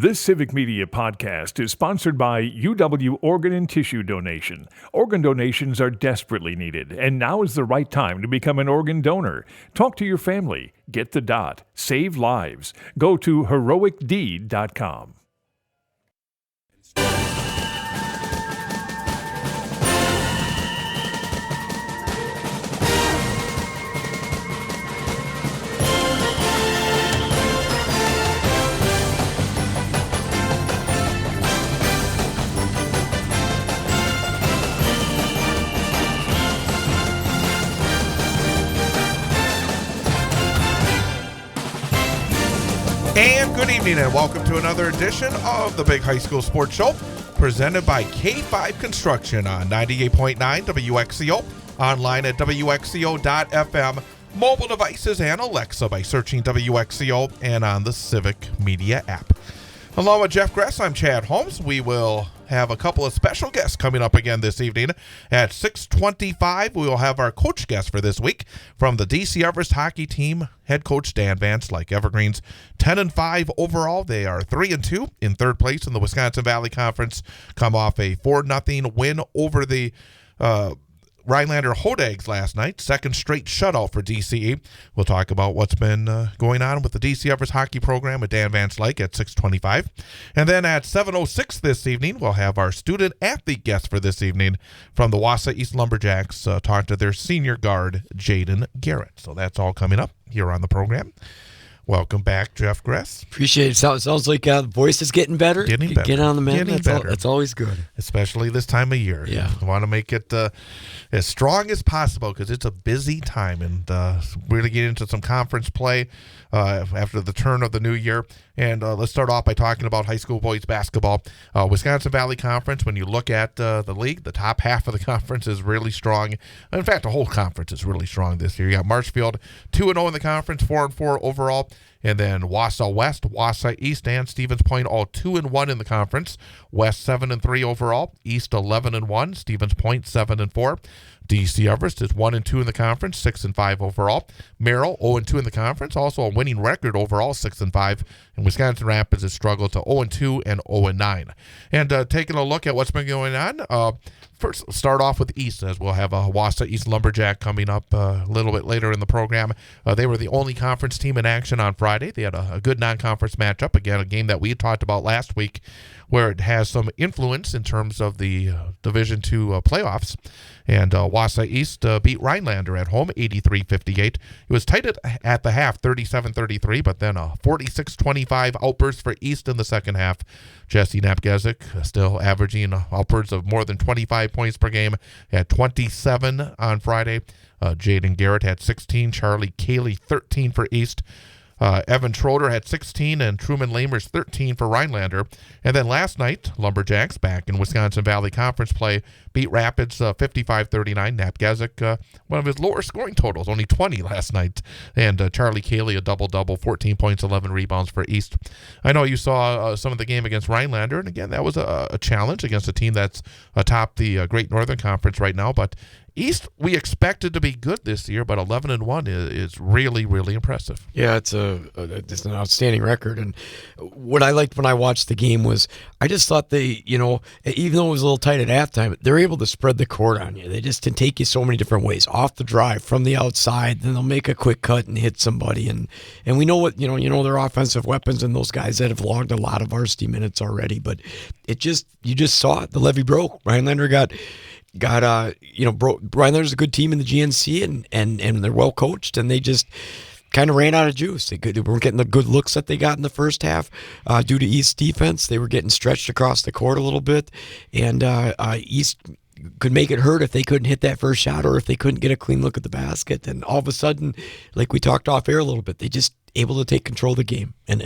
This Civic Media podcast is sponsored by UW Organ and Tissue Donation. Organ donations are desperately needed, and now is the right time to become an organ donor. Talk to your family. Get the dot. Save lives. Go to heroicdeed.com. And good evening and welcome to another edition of the Big High School Sports Show presented by K5 Construction on 98.9 WXCO, online at WXCO.FM, mobile devices and Alexa by searching WXCO and on the Civic Media app. Along with Jeff Gress, I'm Chad Holmes. We will have a couple of special guests coming up again this evening. At 6:25, we will have our coach guest for this week from the DC Everest hockey team, head coach Dan Van Slyke. Evergreens 10-5 overall. They are 3-2 in third place in the Wisconsin Valley Conference. Come off a 4-0 win over the Rhinelander Hodags last night, second straight shutout for DCE. We'll talk about what's been going on with the DC Everest hockey program with Dan Van Slyke at 6:25. And then at 7:06 this evening, we'll have our student athlete guest for this evening from the Wausau East Lumberjacks, talk to their senior guard, Jaden Garrett. So that's all coming up here on the program. Welcome back, Jeff Gress. Appreciate it. Sounds like the voice is getting better. Getting better. Get on the mend. That's always good. Especially this time of year. Yeah. You want to make it as strong as possible because it's a busy time. And we're going to get into some conference play after the turn of the new year. And let's start off by talking about high school boys basketball. Wisconsin Valley Conference, when you look at the league, the top half of the conference is really strong. In fact, the whole conference is really strong this year. You got Marshfield 2-0 in the conference, 4-4 overall. And then Wausau West, Wausau East, and Stevens Point all 2-1 in the conference. West 7-3 overall. East 11-1. Stevens Point 7-4. DC Everest is 1-2 in the conference, 6-5 overall. Merrill 0-2 in the conference, also a winning record overall, 6-5. And Wisconsin Rapids has struggled to 0-2 and 0-9. And taking a look at what's been going on, first start off with East, as we'll have a Wausau East Lumberjack coming up a little bit later in the program. They were the only conference team in action on Friday. They had a good non-conference matchup, again, a game that we talked about last week, where it has some influence in terms of the Division II playoffs. And Wausau East beat Rhinelander at home, 83-58. It was tight at the half, 37-33, but then a 46-25 outburst for East in the second half. Jesse Napgezik still averaging upwards of more than 25 points per game at 27 on Friday. Jaden Garrett had 16, Charlie Cayley 13 for East. Evan Schroeder had 16 and Truman Lamers 13 for Rhinelander. And then last night, Lumberjacks back in Wisconsin Valley Conference play beat Rapids 55-39. Napgezik, one of his lower scoring totals, only 20 last night. And Charlie Cayley, a double-double, 14 points, 11 rebounds for East. I know you saw some of the game against Rhinelander, and again, that was a challenge against a team that's atop the Great Northern Conference right now. But East, we expected to be good this year, but 11-1 is really, really impressive. Yeah, it's an outstanding record. And what I liked when I watched the game was I just thought they, even though it was a little tight at halftime, they're able to spread the court on you. They just can take you so many different ways. Off the drive, from the outside, then they'll make a quick cut and hit somebody. And we know what, their offensive weapons and those guys that have logged a lot of varsity minutes already. But you just saw it. The levee broke. Rhinelander got Rhinelander's a good team in the GNC and they're well coached, and they just kind of ran out of juice. They weren't getting the good looks that they got in the first half due to East defense. They were getting stretched across the court a little bit, and East could make it hurt if they couldn't hit that first shot or if they couldn't get a clean look at the basket. And all of a sudden, like we talked off air a little bit, they just able to take control of the game. And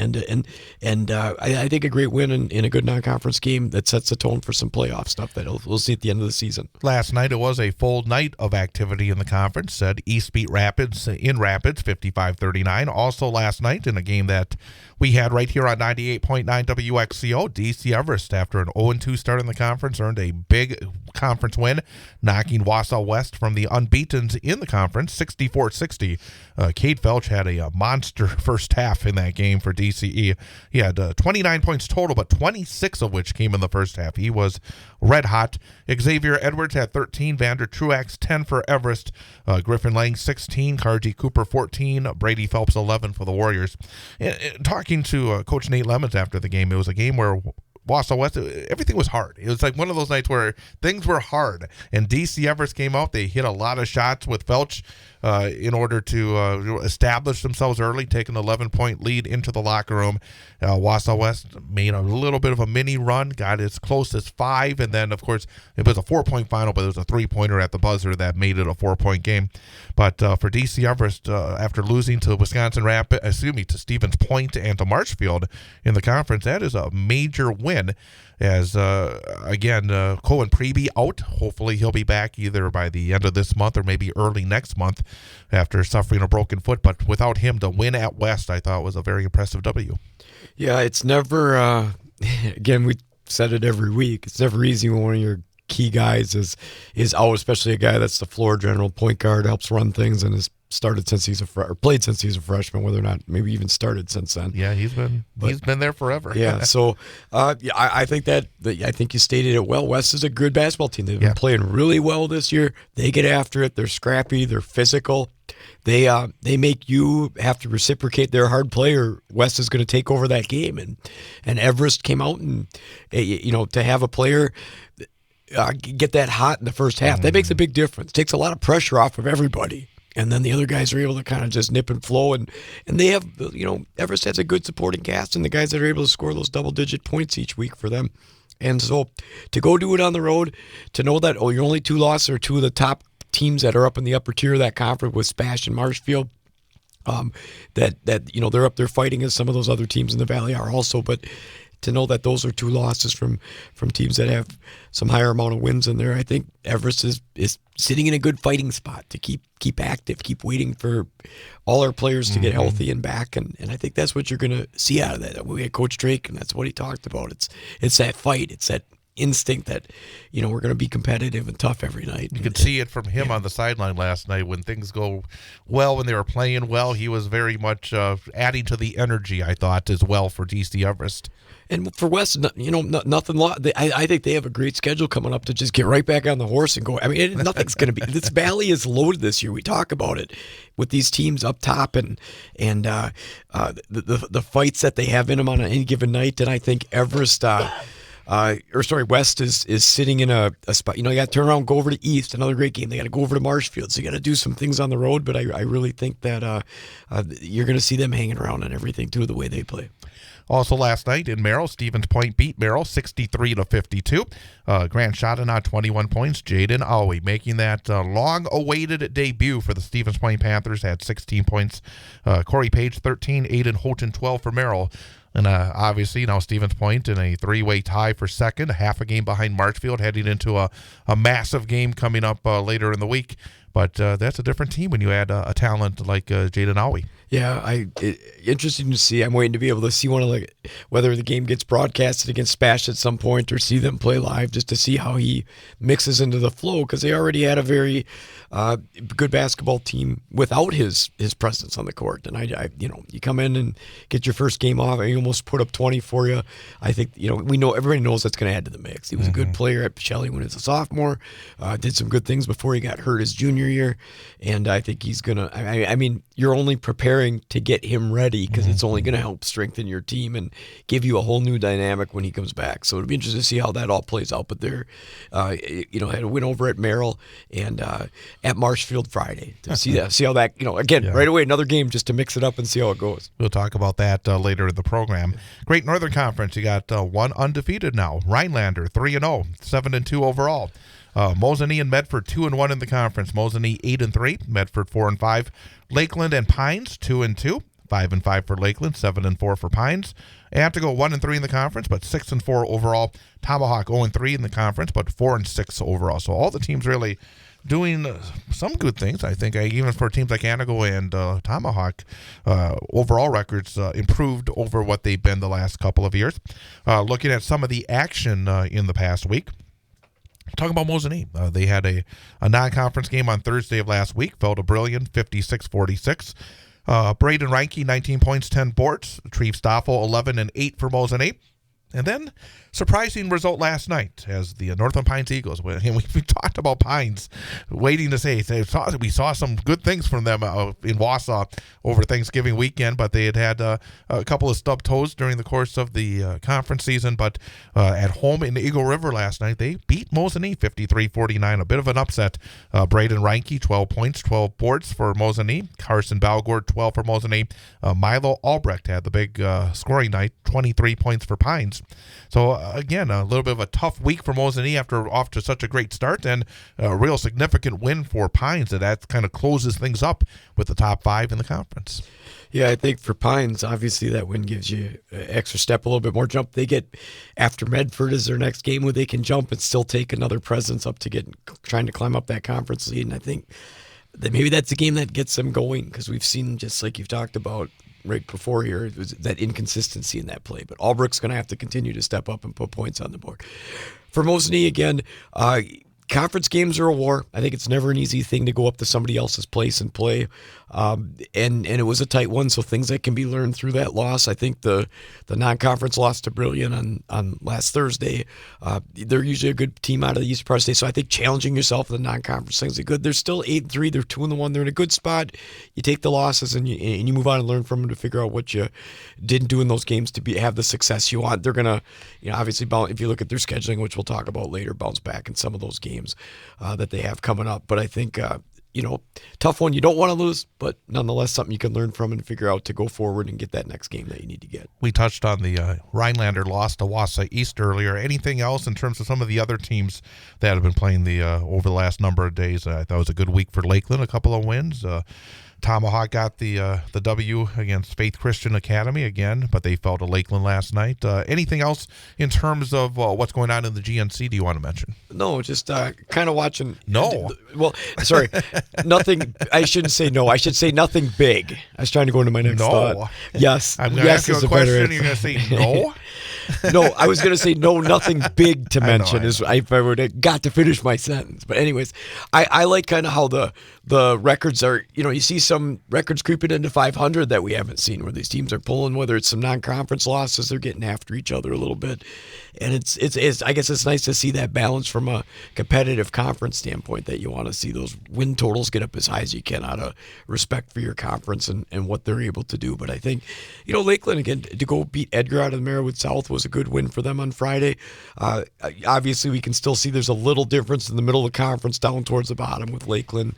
I think a great win in a good non-conference game that sets the tone for some playoff stuff that we'll see at the end of the season. Last night, it was a full night of activity in the conference. East beat Rapids in Rapids, 55-39. Also last night, in a game that we had right here on 98.9 WXCO, DC Everest, after an 0-2 start in the conference, earned a big conference win, knocking Wausau West from the unbeatens in the conference, 64-60. Kate Felch had a monster first half in that game for DCE. He had 29 points total, but 26 of which came in the first half. He was red hot. Xavier Edwards had 13, Vander Truax 10 for Everest, Griffin Lang 16, Karji Cooper 14, Brady Phelps 11 for the Warriors. Talking to Coach Nate Lemons after the game, it was a game where Wausau West, everything was hard. It was like one of those nights where things were hard. And DC Everest came out. They hit a lot of shots with Felch in order to establish themselves early, take an 11-point lead into the locker room. Wausau West made a little bit of a mini run, got as close as 5, and then, of course, it was a 4-point final, but there was a 3-pointer at the buzzer that made it a 4-point game. But for DC Everest, after losing to to Stevens Point and to Marshfield in the conference, that is a major win. As, again, Cohen Preby out. Hopefully he'll be back either by the end of this month or maybe early next month after suffering a broken foot. But without him, to win at West, I thought was a very impressive W. Yeah, it's never, again, we said it every week, it's never easy when one of your key guys is out, especially a guy that's the floor general, point guard, helps run things, and has started since he's played since he's a freshman, whether or not maybe even started since then. Yeah, he's been there forever. Yeah, so I think I think you stated it well. West is a good basketball team. They've been playing really well this year. They get after it. They're scrappy. They're physical. They make you have to reciprocate their hard play, or West is going to take over that game. And Everest came out, and to have a player get that hot in the first half, that makes a big difference. Takes a lot of pressure off of everybody. And then the other guys are able to kind of just nip and flow. And they have, Everest has a good supporting cast, and the guys that are able to score those double-digit points each week for them. And so to go do it on the road, to know that, your only 2 losses are 2 of the top teams that are up in the upper tier of that conference with Spash and Marshfield, that they're up there fighting as some of those other teams in the Valley are also. But to know that those are 2 losses from teams that have some higher amount of wins in there, I think Everest is sitting in a good fighting spot to keep active, keep waiting for all our players to get healthy and back, and I think that's what you're going to see out of that. We had Coach Drake, and that's what he talked about. It's that fight, it's that instinct that we're going to be competitive and tough every night. You could see it from him on the sideline last night when things go well, when they were playing well. He was very much adding to the energy, I thought, as well for DC Everest. And for West, nothing. I think they have a great schedule coming up to just get right back on the horse and go. I mean, nothing's going to be. This Valley is loaded this year. We talk about it with these teams up top and the fights that they have in them on any given night. And I think Everest, West is sitting in a spot. You got to turn around, go over to East, another great game. They got to go over to Marshfield, so you got to do some things on the road. But I really think that you're going to see them hanging around and everything too, the way they play. Also last night in Merrill, Stevens Point beat Merrill 63-52. Grant Chateaunot 21 points. Jaden Aoi making that long-awaited debut for the Stevens Point Panthers, had 16 points. Corey Page 13, Aiden Houghton 12 for Merrill. And obviously now Stevens Point in a 3-way tie for second, half a game behind Marshfield, heading into a massive game coming up later in the week. But that's a different team when you add a talent like Jaden Aoi. Yeah, interesting to see. I'm waiting to be able to see whether the game gets broadcasted against Spash at some point or see them play live, just to see how he mixes into the flow, because they already had a very good basketball team without his presence on the court. And you come in and get your first game off, and he almost put up 20 for you. I think everybody knows that's going to add to the mix. He was a good player at Shelley when he was a sophomore. Did some good things before he got hurt his junior year, and I think he's gonna. I mean, you're only preparing to get him ready because it's only going to help strengthen your team and give you a whole new dynamic when he comes back. So it'll be interesting to see how that all plays out. But they're, had a win over at Merrill and at Marshfield Friday to see how that, right away, another game just to mix it up and see how it goes. We'll talk about that later in the program. Great Northern Conference, you got one undefeated now. Rhinelander 3-0, 7-2 overall. Mosinee and Medford 2-1 in the conference. Mosinee 8-3, Medford 4-5. Lakeland and Pines 2-2, 5-5 for Lakeland, 7-4 for Pines. Antigo 1-3 in the conference, but 6-4 overall. Tomahawk 0-3 in the conference, but 4-6 overall. So all the teams really doing some good things, I think. Even for teams like Antigo and Tomahawk, overall records improved over what they've been the last couple of years. Looking at some of the action in the past week. Talking about Mosinee, they had a non-conference game on Thursday of last week, fell to Brillion 56-46. Braden Reinke, 19 points, 10 boards. Treve Stoffel, 11 and 8 for Mosinee. And then, surprising result last night as the Northland Pines Eagles, and we talked about Pines, waiting to say we saw some good things from them in Wausau over Thanksgiving weekend, but they had a couple of stub toes during the course of the conference season. But at home in Eagle River last night, they beat Mosinee 53-49, a bit of an upset. Braden Reinke, 12 points, 12 boards for Mosinee. Carson Balgord, 12 for Mosinee. Milo Albrecht had the big scoring night, 23 points for Pines. So, again, a little bit of a tough week for Mosinee after off to such a great start, and a real significant win for Pines. That kind of closes things up with the top 5 in the conference. Yeah, I think for Pines, obviously that win gives you an extra step, a little bit more jump. They get after Medford as their next game where they can jump and still take another presence up to trying to climb up that conference lead. And I think that maybe that's a game that gets them going, because we've seen, just like you've talked about right before here, it was that inconsistency in that play. But Albrecht's going to have to continue to step up and put points on the board. For Mosinee, again, conference games are a war. I think it's never an easy thing to go up to somebody else's place and play. And it was a tight one, so things that can be learned through that loss. I think the non-conference loss to Brilliant on last Thursday, they're usually a good team out of the East Part State, so I think challenging yourself in the non-conference things are good. They're still 8-3, they're 2-1, they're in a good spot. You take the losses and you move on and learn from them to figure out what you didn't do in those games to have the success you want. They're going to, obviously, if you look at their scheduling, which we'll talk about later, bounce back in some of those games that they have coming up. But I think tough one you don't want to lose, but nonetheless something you can learn from and figure out to go forward and get that next game that you need to get. We touched on the Rhinelander loss to Wausau East earlier. Anything else in terms of some of the other teams that have been playing over the last number of days? I thought it was a good week for Lakeland, a couple of wins. Tomahawk got the W against Faith Christian Academy again, but they fell to Lakeland last night. Anything else in terms of what's going on in the GNC do you want to mention? No, just kind of watching. No. Well, sorry. Nothing. I shouldn't say no. I should say nothing big. I was trying to go into my next thought. Yes. I'm going to ask you a question. You're going to say no? No, I was going to say no, nothing big to mention. If I would have got to finish my sentence. But anyways, I like kind of how the records are, you see some records creeping into 500 that we haven't seen, where these teams are pulling, whether it's some non-conference losses, they're getting after each other a little bit. And it's I guess it's nice to see that balance from a competitive conference standpoint, that you want to see those win totals get up as high as you can out of respect for your conference and what they're able to do. But I think, Lakeland, again, to go beat Edgar out of the Merriwood South was a good win for them on Friday. Obviously, we can still see there's a little difference in the middle of the conference down towards the bottom with Lakeland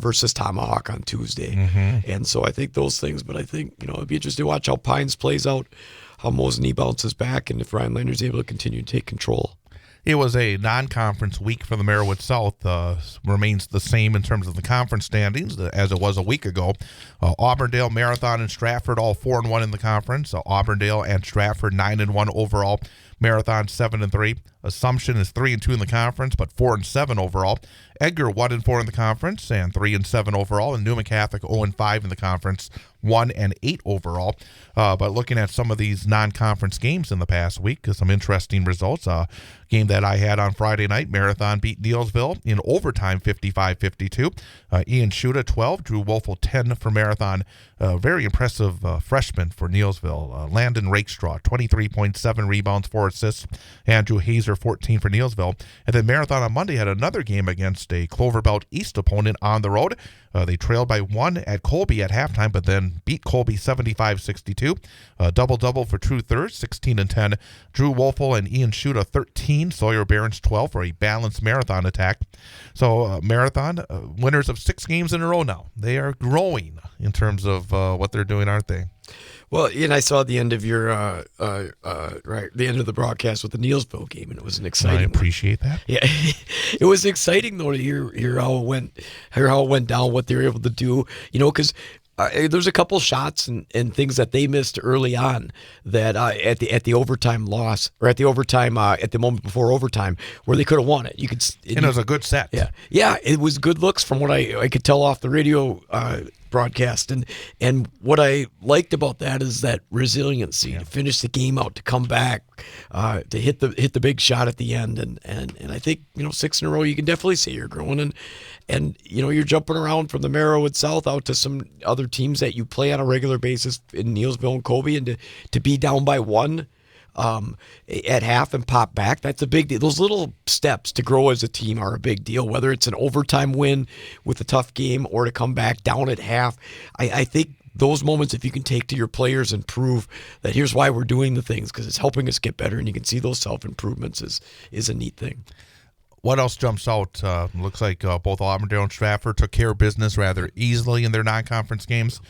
versus Tomahawk on Tuesday. Mm-hmm. And so I think those things, but I think, it'd be interesting to watch how Pines plays out, how Mosinee bounces back, and if Rhinelander's able to continue to take control. It was a non-conference week for the Merriwood South. Remains the same in terms of the conference standings as it was a week ago. Auburndale, Marathon, and Stratford all 4-1 in the conference. Auburndale and Stratford 9-1 overall. Marathon 7-3. Assumption is 3-2 in the conference, but 4-7 overall. Edgar 1-4 in the conference and 3-7 overall, and Newman Catholic 0-5 in the conference, 1-8 overall. But looking at some of these non-conference games in the past week, some interesting results. Game that I had on Friday night, Marathon beat Neillsville in overtime, 55-52. Ian Schuta 12, Drew Wolfel 10 for Marathon. Very impressive freshman for Neillsville. Landon Rakestraw 23.7 rebounds, 4 assists. Andrew Hazer 14 for Neillsville. And then Marathon on Monday had another game against a Clover Belt East opponent on the road. They trailed by 1 at Colby at halftime, but then beat Colby 75-62. Double-double for True Thurs, 16 and 10. Drew Wolfel and Ian Schuta 13. Sawyer Barons 12 for a balanced Marathon attack. So Marathon, winners of 6 games in a row now. They are growing in terms of what they're doing, aren't they? Well, and I saw the end of your the end of the broadcast with the Neillsville game, and it was an exciting. I appreciate that. Yeah, it was exciting though to hear how it went down, what they were able to do. Because there's a couple shots and things that they missed early on that at the overtime loss, or at the overtime at the moment before overtime, where they could have won it. And it was a good set. Yeah, it was good looks from what I could tell off the radio broadcast, and what I liked about that is that resiliency to finish the game out, to come back, to hit the big shot at the end, and I think 6 in a row you can definitely say you're growing, and you're jumping around from the Merriwood South out to some other teams that you play on a regular basis in Neilsville and Colby, and to be down by 1 at half and pop back, that's a big deal. Those little steps to grow as a team are a big deal, whether it's an overtime win with a tough game or to come back down at half. I think those moments, if you can take to your players and prove that here's why we're doing the things, because it's helping us get better, and you can see those self-improvements is a neat thing. What else jumps out? Looks like both Auburndale and Stratford took care of business rather easily in their non-conference games.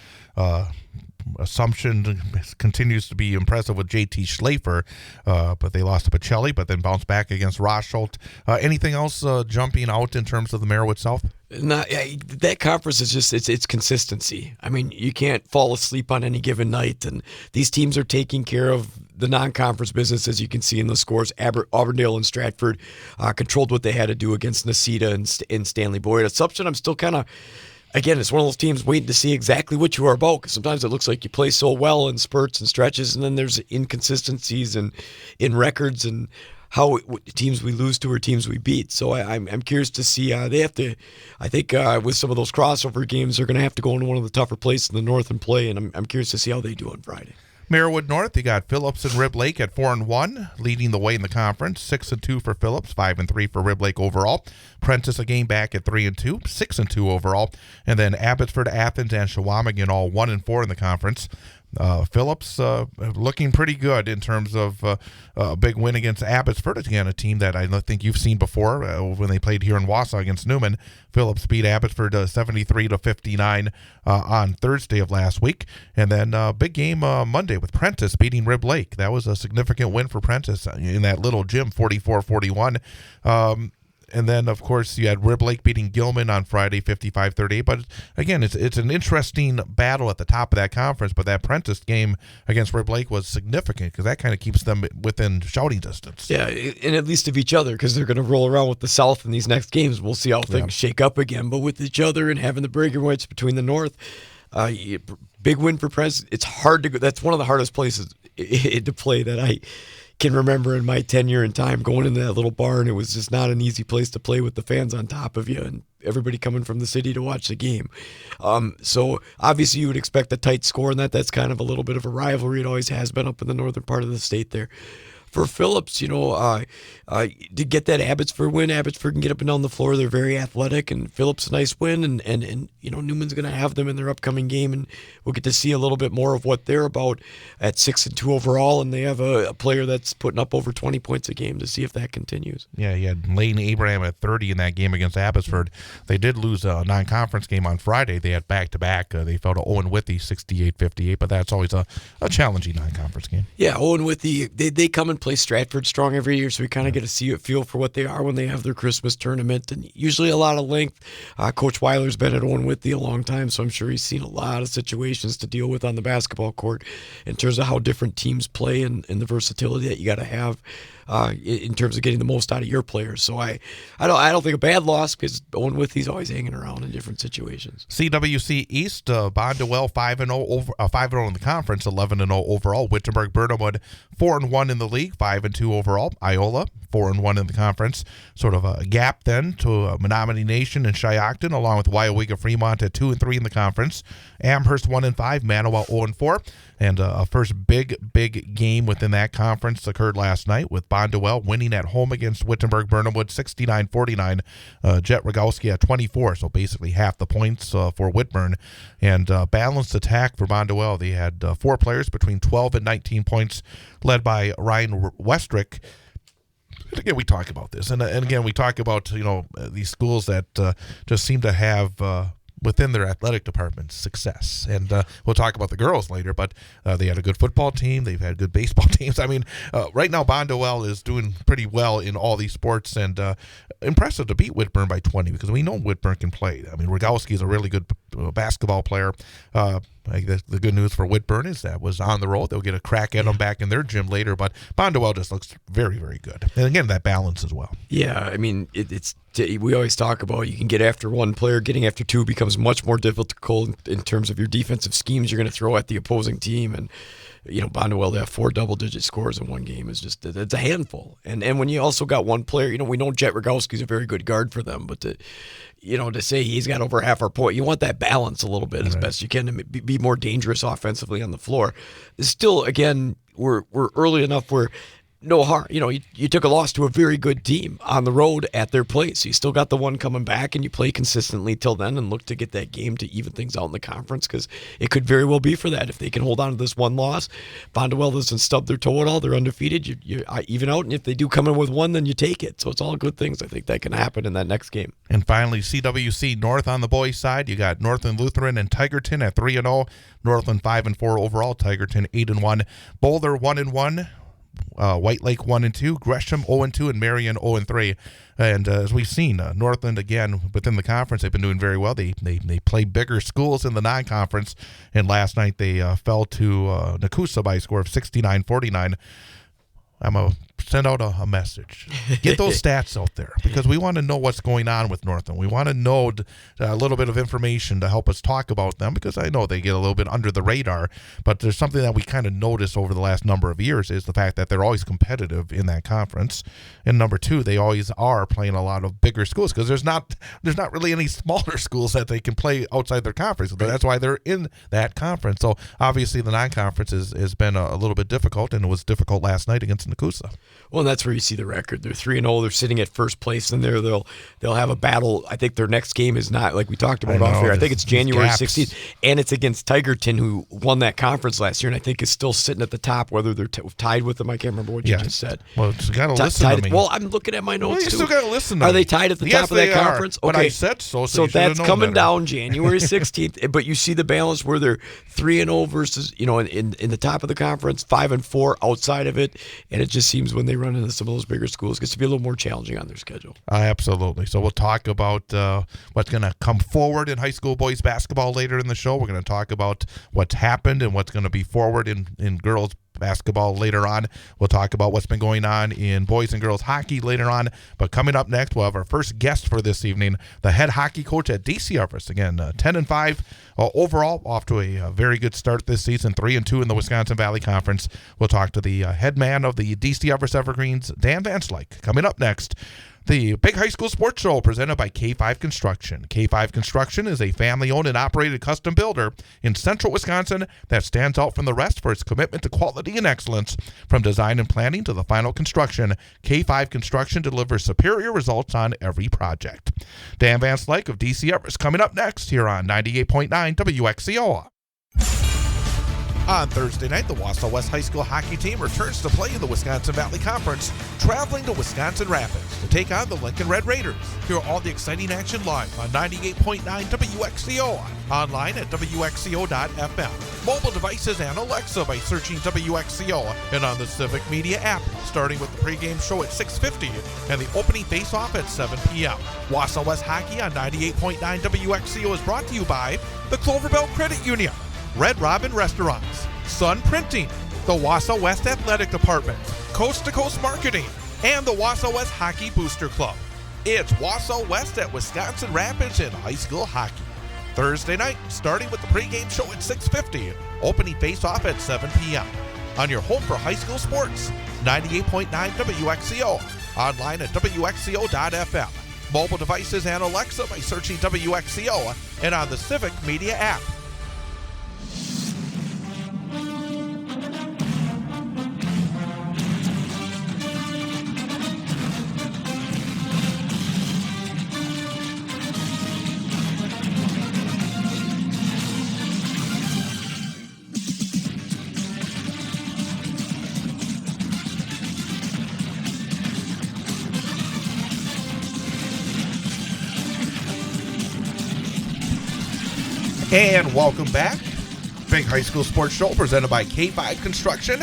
Assumption continues to be impressive with JT Schlafer, but they lost to Pacelli, but then bounced back against Rosschult. Anything else jumping out in terms of the Merriwood South? That conference is just it's consistency. I mean, you can't fall asleep on any given night, and these teams are taking care of the non-conference business, as you can see in the scores. Auburndale and Stratford controlled what they had to do against Necedah and Stanley Boyd. Assumption, I'm still kind of. Again, it's one of those teams waiting to see exactly what you are about, because sometimes it looks like you play so well in spurts and stretches, and then there's inconsistencies in records and how teams we lose to or teams we beat. So I'm curious to see. They have to, I think, with some of those crossover games, they're going to have to go into one of the tougher places in the North and play, and I'm curious to see how they do on Friday. Merriwood North, you got Phillips and Rib Lake at 4-1, leading the way in the conference. 6-2 for Phillips, 5-3 for Rib Lake overall. Prentice a game back at 3-2, 6-2 overall, and then Abbotsford, Athens, and Shawamigan all 1-4 in the conference. Phillips looking pretty good in terms of a big win against Abbotsford. Again, a team that I think you've seen before when they played here in Wausau against Newman. Phillips beat Abbotsford 73-59 on Thursday of last week. And then big game Monday with Prentice beating Rib Lake. That was a significant win for Prentice in that little gym, 44-41. And then, of course, you had Rib Lake beating Gilman on Friday, 55-38. But, again, it's an interesting battle at the top of that conference. But that Prentice game against Rib Lake was significant because that kind of keeps them within shouting distance. Yeah, and at least of each other, because they're going to roll around with the South in these next games. We'll see how things shake up again. But with each other and having the breaking points between the North, big win for Prentice. It's hard to go. That's one of the hardest places to play that I can remember in my tenure in time, going into that little barn. It was just not an easy place to play with the fans on top of you and everybody coming from the city to watch the game. So obviously you would expect a tight score in that. That's kind of a little bit of a rivalry. It always has been up in the northern part of the state there. For Phillips, to get that Abbotsford win, Abbotsford can get up and down the floor. They're very athletic, and Phillips a nice win, and Newman's going to have them in their upcoming game, and we'll get to see a little bit more of what they're about at 6-2 overall, and they have a player that's putting up over 20 points a game to see if that continues. Yeah, you had Lane Abraham at 30 in that game against Abbotsford. They did lose a non-conference game on Friday. They had back-to-back. They fell to Owen Withy 68-58, but that's always a challenging non-conference game. Yeah, Owen Withy, they come and play Stratford strong every year, so we kind of get to feel for what they are when they have their Christmas tournament, and usually a lot of length. Coach Weiler's been at Owen Withy a long time, so I'm sure he's seen a lot of situations to deal with on the basketball court in terms of how different teams play and the versatility that you got to have in terms of getting the most out of your players. So I don't think a bad loss, because Owen Withy's always hanging around in different situations. CWC East, Bondwell 5-0 in the conference, 11-0 overall. Wittenberg Burnhamwood 4-1 in the league, 5-2 overall. Iola 4-1 in the conference. Sort of a gap then to Menominee Nation and Shiocton, along with Wyowega Fremont at 2-3 in the conference. Amherst 1-5, Manawa 0-4. And a first big game within that conference occurred last night with Bondwell winning at home against Wittenberg Burnhamwood 69-49. Jet Rogowski at 24, so basically half the points for Whitburn. And balanced attack for Bondwell. They had 4 players between 12 and 19 points, led by Ryan Westrick. And again, we talk about this. And again, we talk about these schools that just seem to have within their athletic department success. And we'll talk about the girls later, but they had a good football team. They've had good baseball teams. I mean, right now Bondwell is doing pretty well in all these sports, and impressive to beat Whitburn by 20, because we know Whitburn can play. I mean, Rogowski is a really good basketball player. I guess the good news for Whitburn is that was on the road. They'll get a crack at them back in their gym later, but Bondwell just looks very, very good. And again, that balance as well. Yeah, I mean, we always talk about you can get after one player, getting after two becomes much more difficult in terms of your defensive schemes you're going to throw at the opposing team. And Bondwell, they have 4 double-digit scores in one game is just it's a handful. And when you also got one player, we know Jet Rogowski's a very good guard for them, but to say he's got over half our point, you want that balance a little bit as best you can to be more dangerous offensively on the floor. Still, again, we're early enough where no harm. You took a loss to a very good team on the road at their place. You still got the one coming back, and you play consistently till then and look to get that game to even things out in the conference because it could very well be for that. If they can hold on to this one loss, Bondwell doesn't stub their toe at all. They're undefeated. You even out, and if they do come in with one, then you take it. So it's all good things. I think that can happen in that next game. And finally, CWC North on the boys' side. You got Northland Lutheran and Tigerton at 3-0. Northland 5-4 overall. Tigerton 8-1. Boulder 1-1. White Lake 1-2, Gresham 0-2, and Marion 0-3. And as we've seen, Northland again within the conference, they've been doing very well. They play bigger schools in the non-conference, and last night they fell to Nakusa by a score of 69-49. I'm going to send out a message. Get those stats out there because we want to know what's going on with Northland. We want to know a little bit of information to help us talk about them because I know they get a little bit under the radar, but there's something that we kind of noticed over the last number of years is the fact that they're always competitive in that conference. And number two, they always are playing a lot of bigger schools because there's not really any smaller schools that they can play outside their conference. That's why they're in that conference. So obviously the non-conference has been a little bit difficult, and it was difficult last night against Nakusa. Well, and that's where you see the record. They're 3-0. They're sitting at first place, and they'll have a battle. I think their next game is not like we talked about off here. I think it's January 16th, and it's against Tigerton, who won that conference last year, and I think is still sitting at the top. Whether they're tied with them, I can't remember what you just said. Well, you got to listen to me. Well, I'm looking at my notes you too. still got to listen to Are me. they tied at the top of that conference? Okay, but I said so. So that's coming down January 16th. But you see the balance where they're 3-0 versus in the top of the conference, 5-4 outside of it, and it just seems when they run into some of those bigger schools, it gets to be a little more challenging on their schedule. Absolutely. So we'll talk about what's going to come forward in high school boys basketball later in the show. We're going to talk about what's happened and what's going to be forward in girls basketball later on. We'll talk about what's been going on in boys and girls hockey later on. But coming up next, we'll have our first guest for this evening, the head hockey coach at DC Everest. Again, 10-5 overall, off to a very good start this season, 3-2 in the Wisconsin Valley Conference. We'll talk to the head man of the DC Everest Evergreens, Dan Van Slyke, coming up next. The Big High School Sports Show presented by K5 Construction. K5 Construction is a family-owned and operated custom builder in central Wisconsin that stands out from the rest for its commitment to quality and excellence. From design and planning to the final construction, K5 Construction delivers superior results on every project. Dan Van Slyke of DC Everest coming up next here on 98.9 WXCO. On Thursday night, the Wausau West High School hockey team returns to play in the Wisconsin Valley Conference, traveling to Wisconsin Rapids to take on the Lincoln Red Raiders. Hear all the exciting action live on 98.9 WXCO, online at WXCO.FM, mobile devices and Alexa by searching WXCO, and on the Civic Media app, starting with the pregame show at 6:50 and the opening face-off at 7 p.m. Wausau West Hockey on 98.9 WXCO is brought to you by the Cloverbell Credit Union, Red Robin Restaurants, Sun Printing, the Wausau West Athletic Department, Coast to Coast Marketing, and the Wausau West Hockey Booster Club. It's Wausau West at Wisconsin Rapids in high school hockey. Thursday night, starting with the pregame show at 6:50, opening face-off at 7 p.m. On your home for high school sports, 98.9 WXCO, online at WXCO.FM, mobile devices and Alexa by searching WXCO, and on the Civic Media app. And welcome back. Big High School Sports Show presented by K5 Construction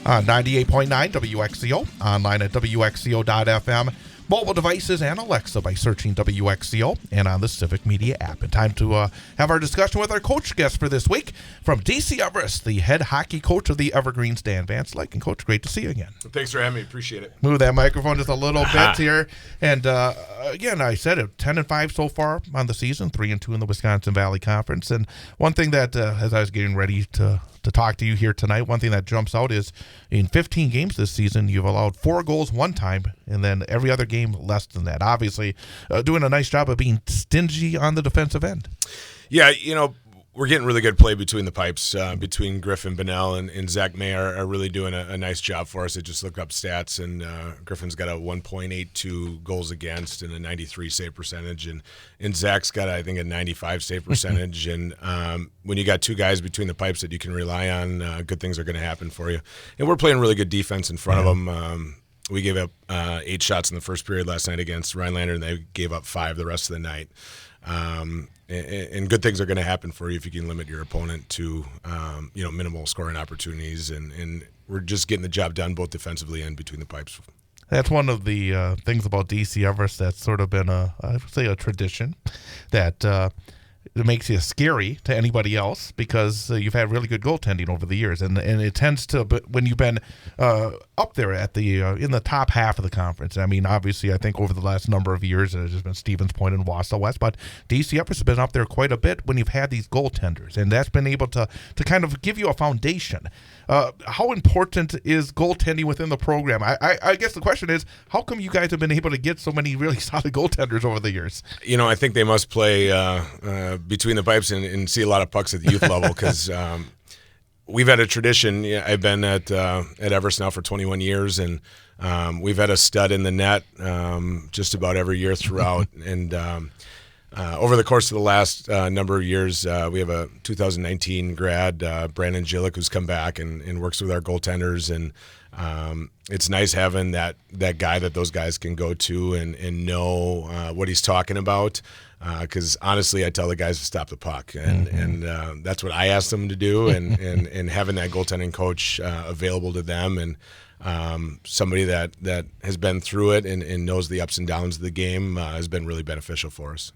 on 98.9 WXCO, online at WXCO.FM, mobile devices and Alexa by searching WXCO and on the Civic Media app. And time to have our discussion with our coach guest for this week from DC Everest, the head hockey coach of the Evergreens, Dan Van Slyke. And Coach, great to see you again. Thanks for having me. Appreciate it. Move that microphone just a little bit here. And again, I said it, 10-5 so far on the season, 3-2 in the Wisconsin Valley Conference. And one thing that, as I was getting ready to talk to you here tonight, one thing that jumps out is in 15 games this season, you've allowed 4 goals one time, and then every other game less than that. Obviously, doing a nice job of being stingy on the defensive end. Yeah, we're getting really good play between the pipes, between Griffin, Bonnell, and Zach May are really doing a nice job for us. I just looked up stats, and Griffin's got a 1.82 goals against and a 93 save percentage, and Zach's got, I think, a 95 save percentage. And when you got 2 guys between the pipes that you can rely on, good things are going to happen for you. And we're playing really good defense in front of them. We gave up 8 shots in the first period last night against Rhinelander, and they gave up 5 the rest of the night. And good things are going to happen for you if you can limit your opponent to minimal scoring opportunities, and we're just getting the job done both defensively and between the pipes. That's one of the things about DC Everest that's sort of been I would say a tradition that it makes you scary to anybody else because you've had really good goaltending over the years, and it tends to, but when you've been up there at the in the top half of the conference. I mean, obviously, I think over the last number of years, there's just been Stevens Point and Wausau West, but DC Everest has been up there quite a bit when you've had these goaltenders, and that's been able to kind of give you a foundation. How important is goaltending within the program? I guess the question is, how come you guys have been able to get so many really solid goaltenders over the years? I think they must play between the pipes and see a lot of pucks at the youth level because we've had a tradition. I've been at Everest now for 21 years, and we've had a stud in the net just about every year throughout. And over the course of the last number of years, we have a 2019 grad, Brandon Gillick, who's come back and works with our goaltenders. And it's nice having that guy that those guys can go to and know what he's talking about. Because honestly, I tell the guys to stop the puck, and that's what I asked them to do. And having that goaltending coach available to them, and somebody that has been through it and knows the ups and downs of the game has been really beneficial for us.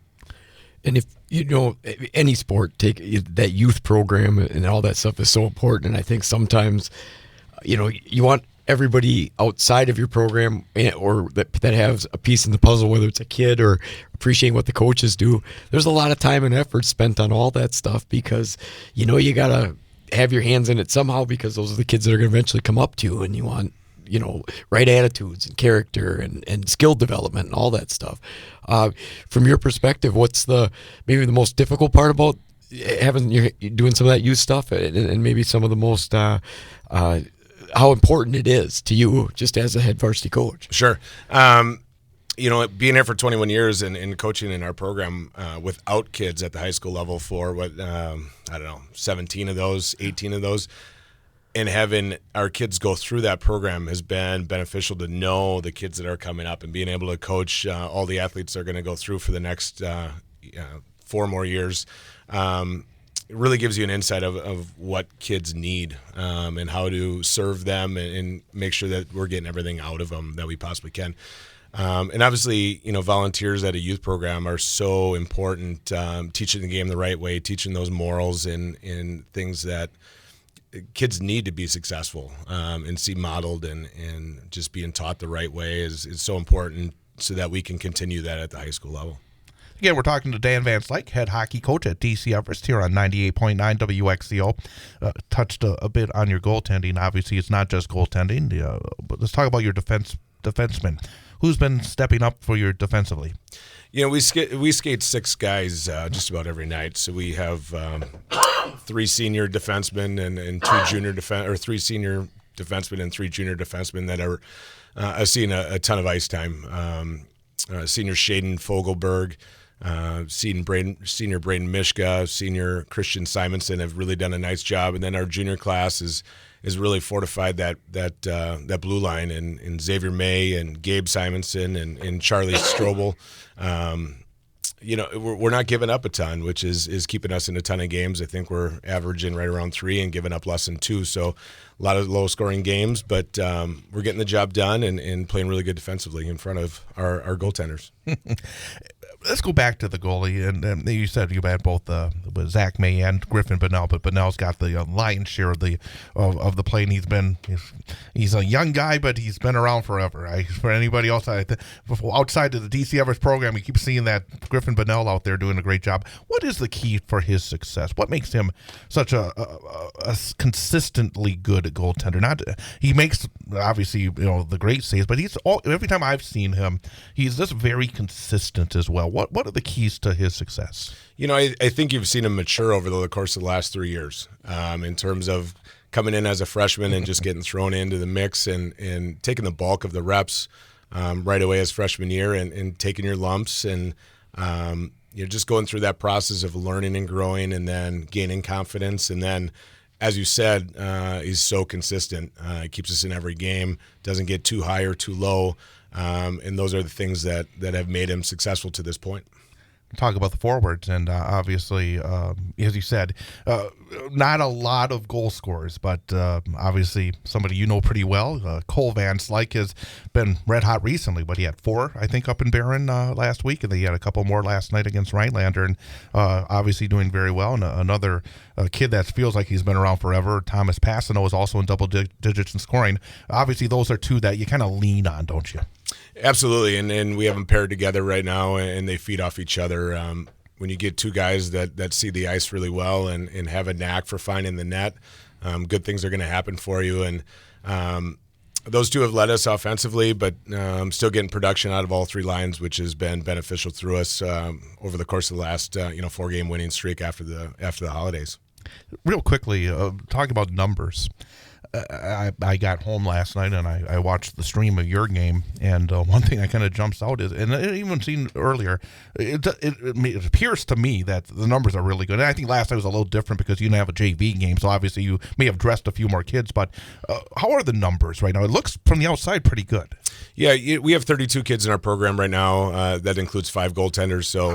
And if any sport, take that youth program and all that stuff is so important. And I think sometimes, you want everybody outside of your program or that has a piece in the puzzle, whether it's a kid or appreciating what the coaches do. There's a lot of time and effort spent on all that stuff because, you got to have your hands in it somehow because those are the kids that are going to eventually come up to you, and you want, right attitudes and character and skill development and all that stuff. From your perspective, what's maybe the most difficult part about you're doing some of that youth stuff and maybe some of the most how important it is to you just as a head varsity coach? Sure. Being here for 21 years and coaching in our program without kids at the high school level for 17 of those, 18 of those, and having our kids go through that program has been beneficial to know the kids that are coming up and being able to coach all the athletes that are going to go through for the next 4 more years. It really gives you an insight of what kids need and how to serve them and make sure that we're getting everything out of them that we possibly can. And obviously, volunteers at a youth program are so important, teaching the game the right way, teaching those morals and things that kids need to be successful and see modeled and just being taught the right way is so important so that we can continue that at the high school level. Again, we're talking to Dan Van Slyke, head hockey coach at DC Everest here on 98.9 WXCO. Touched a bit on your goaltending. Obviously, it's not just goaltending. But let's talk about your defensemen. Who's been stepping up for you defensively? We skate 6 guys just about every night. So we have 3 senior defensemen and 2 junior 3 senior defensemen and 3 junior defensemen that are seeing a ton of ice time. Senior Shaden Fogelberg, senior Braden Mishka, senior Christian Simonson have really done a nice job, and then our junior class is really fortified that blue line and Xavier May and Gabe Simonson and Charlie Strobel. We're not giving up a ton, which is keeping us in a ton of games. I think we're averaging right around 3 and giving up less than 2. So a lot of low-scoring games, but we're getting the job done and playing really good defensively in front of our goaltenders. Let's go back to the goalie, and you said you had both Zach May and Griffin Bunnell, but Bunnell's got the lion's share of the play, and he's a young guy, but he's been around forever. For anybody else, outside of the DC Everest program, we keep seeing that Griffin Bunnell out there doing a great job. What is the key for his success? What makes him such a consistently good goaltender? He makes obviously the great saves, but every time I've seen him, he's just very consistent as well. What are the keys to his success? I think you've seen him mature over the course of the last 3 years in terms of coming in as a freshman and just getting thrown into the mix and taking the bulk of the reps right away as freshman year and taking your lumps and just going through that process of learning and growing and then gaining confidence. And then, as you said, he's so consistent. He keeps us in every game, doesn't get too high or too low. And those are the things that have made him successful to this point. Talk about the forwards, and obviously, as you said, not a lot of goal scorers, but obviously somebody you know pretty well. Cole Van Slyke has been red hot recently, but he had 4, I think, up in Barron last week, and he had a couple more last night against Rhinelander, and obviously doing very well. And another kid that feels like he's been around forever, Thomas Passano, is also in double digits in scoring. Obviously, those are two that you kind of lean on, don't you? Absolutely, and we have them paired together right now, and they feed off each other. When you get two guys that see the ice really well and have a knack for finding the net, good things are going to happen for you. And those two have led us offensively, but still getting production out of all 3 lines, which has been beneficial through us over the course of the last 4-game winning streak after the holidays. Real quickly, talking about numbers. I got home last night and I watched the stream of your game, and one thing that kind of jumps out is, and I even seen earlier, it appears to me that the numbers are really good. And I think last night was a little different because you didn't have a JV game, so obviously you may have dressed a few more kids, but how are the numbers right now? It looks from the outside pretty good. Yeah, we have 32 kids in our program right now. That includes 5 goaltenders, so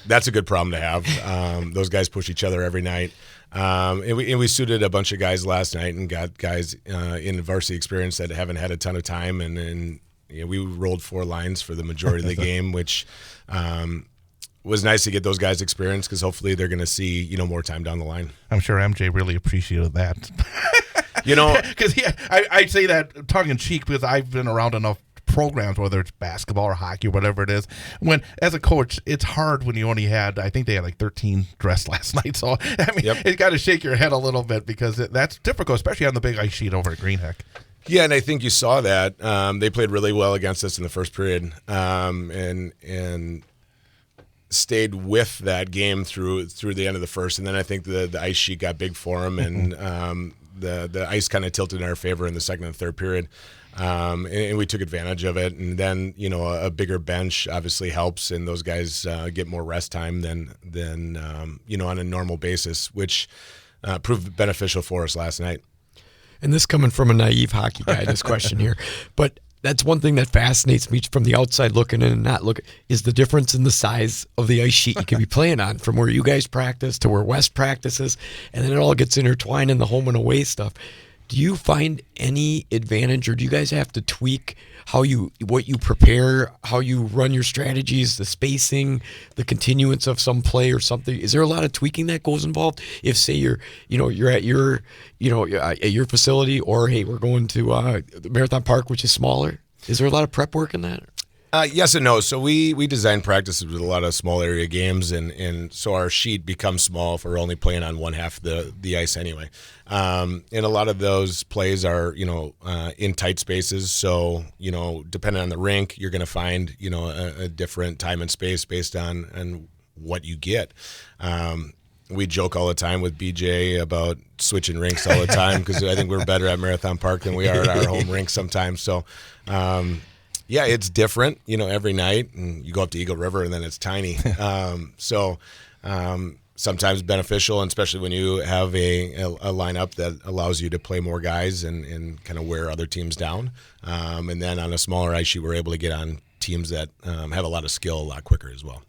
that's a good problem to have. Those guys push each other every night. And we suited a bunch of guys last night and got guys in varsity experience that haven't had a ton of time, and we rolled 4 lines for the majority of the game, which was nice to get those guys experience because hopefully they're going to see more time down the line. I'm sure MJ really appreciated that. Because I'd say that tongue in cheek because I've been around enough programs, whether it's basketball or hockey or whatever it is, when as a coach it's hard when you only had, I think they had like 13 dressed last night, so I mean It's got to shake your head a little bit because that's difficult, especially on the big ice sheet over at Greenheck. Yeah, and I think you saw that they played really well against us in the first period and stayed with that game through the end of the first, and then I think the ice sheet got big for them, and the ice kind of tilted in our favor in the second and third period. And we took advantage of it, and then a bigger bench obviously helps, and those guys get more rest time than on a normal basis, which proved beneficial for us last night. And this coming from a naive hockey guy, this question here, but that's one thing that fascinates me from the outside looking in and not looking is the difference in the size of the ice sheet you can be playing on from where you guys practice to where West practices, and then it all gets intertwined in the home and away stuff. Do you find any advantage, or do you guys have to tweak what you prepare, how you run your strategies, the spacing, the continuance of some play or something? Is there a lot of tweaking that goes involved? If say you're at your facility, or hey, we're going to Marathon Park, which is smaller. Is there a lot of prep work in that? Yes and no. So we design practices with a lot of small area games, and so our sheet becomes small if we're only playing on one half the ice anyway. And a lot of those plays are in tight spaces. So depending on the rink, you're going to find a different time and space based on what you get. We joke all the time with BJ about switching rinks all the time because I think we're better at Marathon Park than we are at our home rink sometimes. So. Yeah, it's different, every night, and you go up to Eagle River and then it's tiny. Sometimes beneficial, and especially when you have a lineup that allows you to play more guys and kind of wear other teams down. And then on a smaller ice sheet, we're able to get on teams that have a lot of skill a lot quicker as well.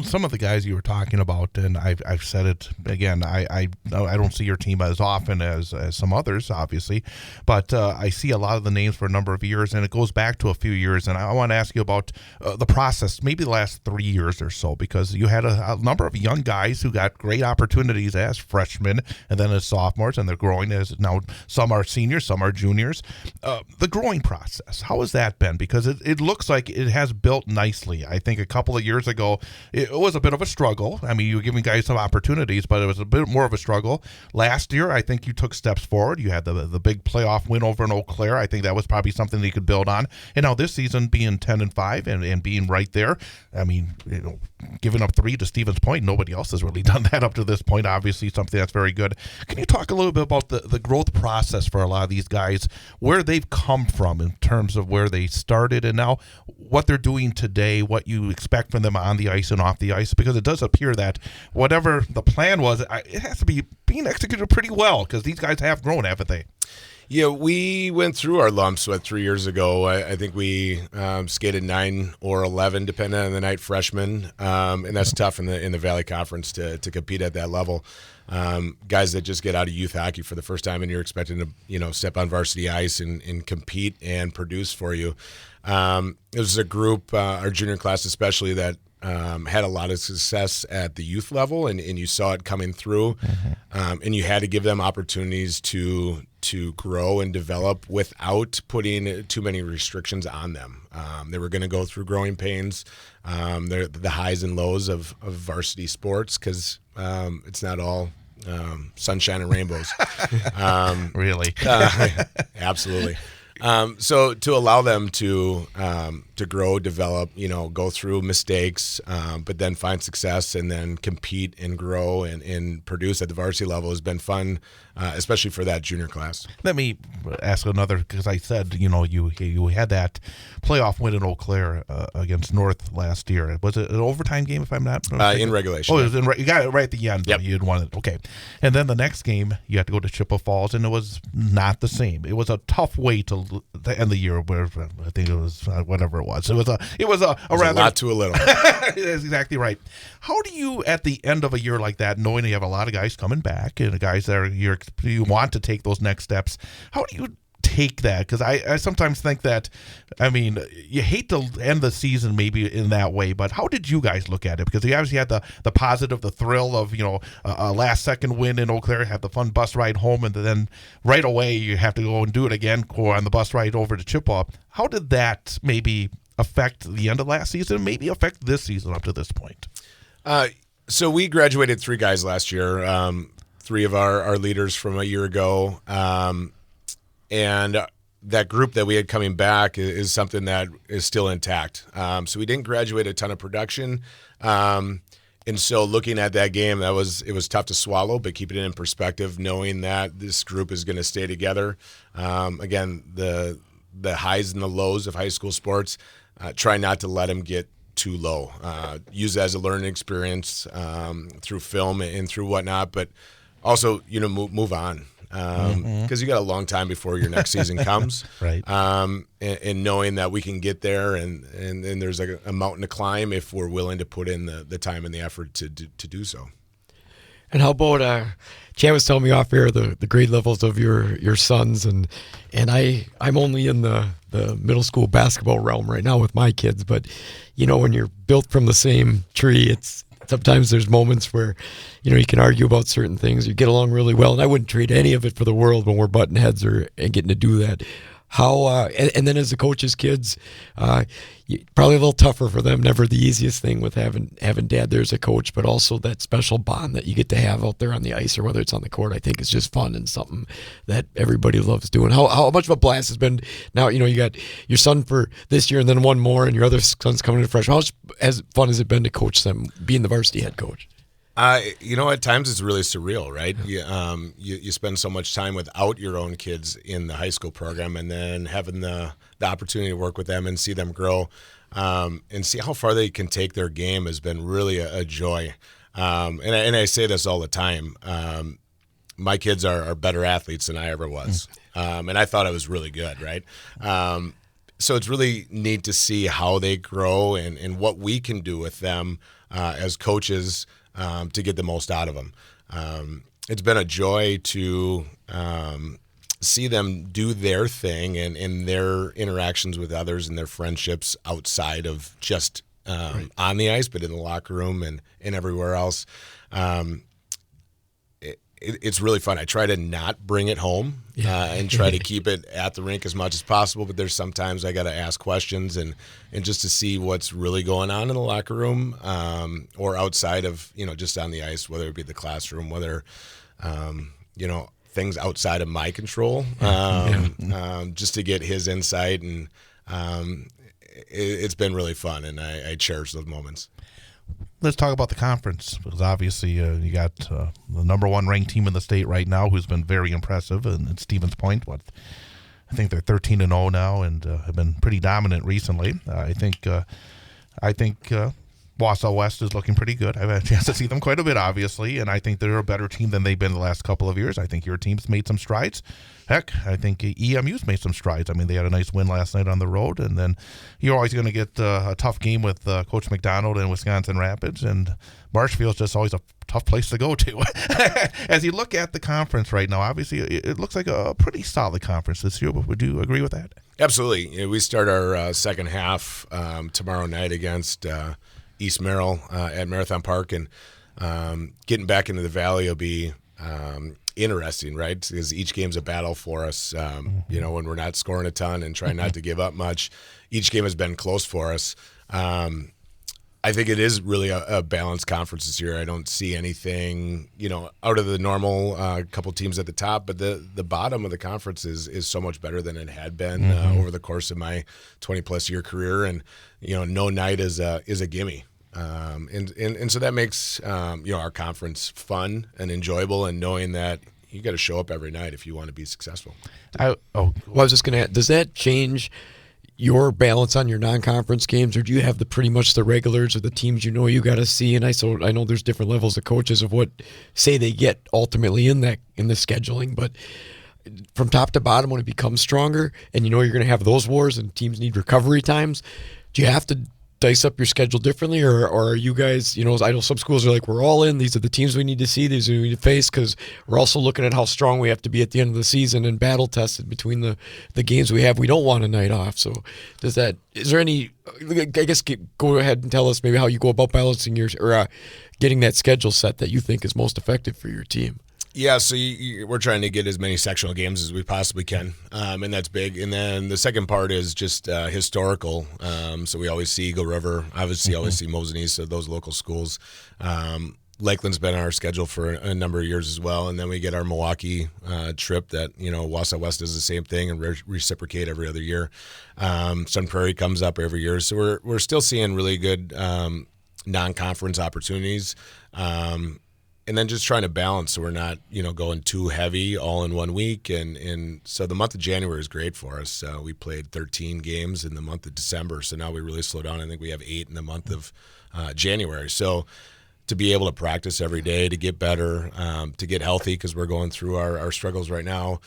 Some of the guys you were talking about, and I've said it again, I don't see your team as often as some others, obviously, but I see a lot of the names for a number of years, and it goes back to a few years, and I want to ask you about the process, maybe the last 3 years or so, because you had a number of young guys who got great opportunities as freshmen and then as sophomores, and they're growing as now some are seniors, some are juniors. The growing process, how has that been? Because it looks like it has built nicely. I think a couple of years ago, it was a bit of a struggle. I mean, you were giving guys some opportunities, but it was a bit more of a struggle. Last year, I think you took steps forward. You had the big playoff win over in Eau Claire. I think that was probably something that you could build on. And now this season, being 10-5 and being right there, I mean, giving up 3 to Stevens Point, nobody else has really done that up to this point. Obviously, something that's very good. Can you talk a little bit about the growth process for a lot of these guys, where they've come from in terms of where they started and now what they're doing today, what you expect from them on the ice and off the ice? Because it does appear that whatever the plan was, it has to be being executed pretty well, because these guys have grown, haven't they? Yeah, we went through our lumps 3 years ago. I think we skated 9 or 11, depending on the night, freshmen, and that's tough in the Valley Conference to compete at that level. Guys that just get out of youth hockey for the first time, and you're expecting to step on varsity ice and compete and produce for you. It was a group, our junior class especially, that had a lot of success at the youth level, and you saw it coming through, and you had to give them opportunities to grow and develop without putting too many restrictions on them. They were going to go through growing pains, the highs and lows of varsity sports, because it's not all sunshine and rainbows. Really? Absolutely. So to allow them to grow, develop, go through mistakes, but then find success and then compete and grow and produce at the varsity level has been fun, especially for that junior class. Let me ask another, because I said, you had that playoff win in Eau Claire against North last year. Was it an overtime game, if I'm not mistaken? In regulation. Oh, it was you got it right at the end. Yep. You had won it. Okay. And then the next game, you had to go to Chippewa Falls, and it was not the same. It was a tough way to end the year, where I think it was whatever it was. It was a rather... a lot to a little. That's exactly right. How do you, at the end of a year like that, knowing you have a lot of guys coming back and the guys that you want to take those next steps, how do you take that? Because I sometimes think that, I mean, you hate to end the season maybe in that way, but how did you guys look at it? Because you obviously had the positive, the thrill of, a last-second win in Eau Claire, have the fun bus ride home, and then right away you have to go and do it again on the bus ride over to Chippewa. How did that maybe affect the end of last season, maybe affect this season up to this point? So we graduated 3 guys last year, 3 of our leaders from a year ago, and that group that we had coming back is something that is still intact. So we didn't graduate a ton of production, and so looking at that game, it was tough to swallow, but keeping it in perspective, knowing that this group is going to stay together. Again, the highs and the lows of high school sports, try not to let them get too low. Use it as a learning experience through film and through whatnot, but also move on, because you got a long time before your next season comes. Right. And knowing that we can get there, and there's a mountain to climb if we're willing to put in the time and the effort to do so. And how about Chad was telling me off air the grade levels of your sons, and I'm only in the middle school basketball realm right now with my kids, but when you're built from the same tree, it's sometimes there's moments where you can argue about certain things. You get along really well, and I wouldn't trade any of it for the world when we're butting heads and getting to do that. How and then as the coach's kids, probably a little tougher for them. Never the easiest thing with having dad there as a coach, but also that special bond that you get to have out there on the ice or whether it's on the court. I think is just fun and something that everybody loves doing. How much of a blast has been now? You got your son for this year and then one more, and your other son's coming to freshman. How much as fun has it been to coach them, being the varsity head coach? At times it's really surreal, right? You spend so much time without your own kids in the high school program, and then having the opportunity to work with them and see them grow, and see how far they can take their game has been really a joy. And I say this all the time. My kids are better athletes than I ever was, and I thought I was really good, right? So it's really neat to see how they grow and what we can do with them as coaches to get the most out of them. It's been a joy to see them do their thing and their interactions with others and their friendships outside of just on the ice, but in the locker room and everywhere else. It's really fun. I try to not bring it home and try to keep it at the rink as much as possible, but there's sometimes I got to ask questions and just to see what's really going on in the locker room or outside of, just on the ice, whether it be the classroom, whether, things outside of my control, just to get his insight. And it's been really fun, and I cherish those moments. Let's talk about the conference, because obviously you got the number 1 ranked team in the state right now who's been very impressive, and at Stevens Point, I think they're 13-0 now and have been pretty dominant recently. I think Wausau West is looking pretty good. I've had a chance to see them quite a bit, obviously, and I think they're a better team than they've been the last couple of years. I think your team's made some strides. Heck, I think EMU's made some strides. I mean, they had a nice win last night on the road, and then you're always going to get a tough game with Coach McDonald and Wisconsin Rapids, and Marshfield's just always a tough place to go to. As you look at the conference right now, obviously it looks like a pretty solid conference this year. Would you agree with that? Absolutely. We start our second half tomorrow night against East Merrill at Marathon Park, and getting back into the Valley will be interesting, right? Because each game's a battle for us. When we're not scoring a ton and trying not to give up much, each game has been close for us. I think it is really a balanced conference this year. I don't see anything, out of the normal couple teams at the top, but the bottom of the conference is so much better than it had been over the course of my 20-plus year career. And, no night is a gimme. And so that makes, our conference fun and enjoyable, and knowing that you got to show up every night if you want to be successful. I was just going to add, does that change your balance on your non-conference games, or do you have pretty much the regulars or the teams you got to see? And I know there's different levels of coaches of what say they get ultimately in the scheduling, but from top to bottom, when it becomes stronger and you're going to have those wars and teams need recovery times, do you have to dice up your schedule differently, or are you guys, I know some schools are like, we're all in, these are the teams we need to see, these are we need to face, because we're also looking at how strong we have to be at the end of the season and battle tested between the games we have. We don't want a night off. So is there any, I guess, go ahead and tell us maybe how you go about balancing getting that schedule set that you think is most effective for your team. Yeah, so we're trying to get as many sectional games as we possibly can, and that's big. And then the second part is just historical. So we always see Eagle River, obviously always see Mosen East, so those local schools. Lakeland's been on our schedule for a number of years as well. And then we get our Milwaukee trip that, Wausau West does the same thing and reciprocate every other year. Sun Prairie comes up every year. So we're still seeing really good non-conference opportunities. And then just trying to balance so we're not, going too heavy all in 1 week. And so the month of January is great for us. We played 13 games in the month of December, so now we really slow down. I think we have 8 in the month of January. So to be able to practice every day, to get better, to get healthy, because we're going through our struggles right now,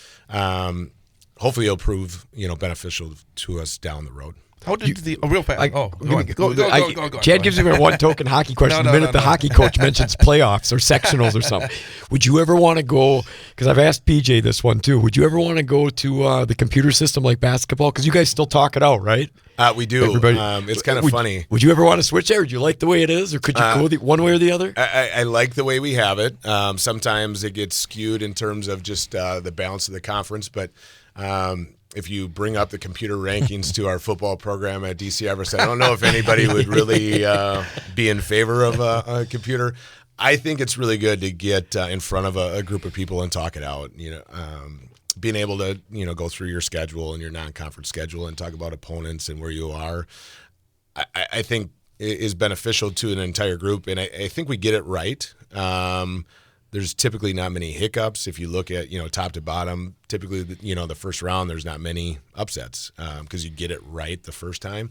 hopefully it'll prove, beneficial to us down the road. How did real fast? Go. Chad gives me one token hockey question. The minute the hockey coach mentions playoffs or sectionals or something, would you ever want to go? Because I've asked PJ this one too. Would you ever want to go to the computer system like basketball? Because you guys still talk it out, right? We do. Everybody, it's kind of funny. Would you ever want to switch there? Or do you like the way it is, or could you go one way or the other? I like the way we have it. Sometimes it gets skewed in terms of just the balance of the conference, but. If you bring up the computer rankings to our football program at DC Everest, I don't know if anybody would really be in favor of a computer. I think it's really good to get in front of a group of people and talk it out. Being able to go through your schedule and your non-conference schedule and talk about opponents and where you are, I think is beneficial to an entire group, and I think we get it right. There's typically not many hiccups if you look at top to bottom. typically, the first round, there's not many upsets because you get it right the first time.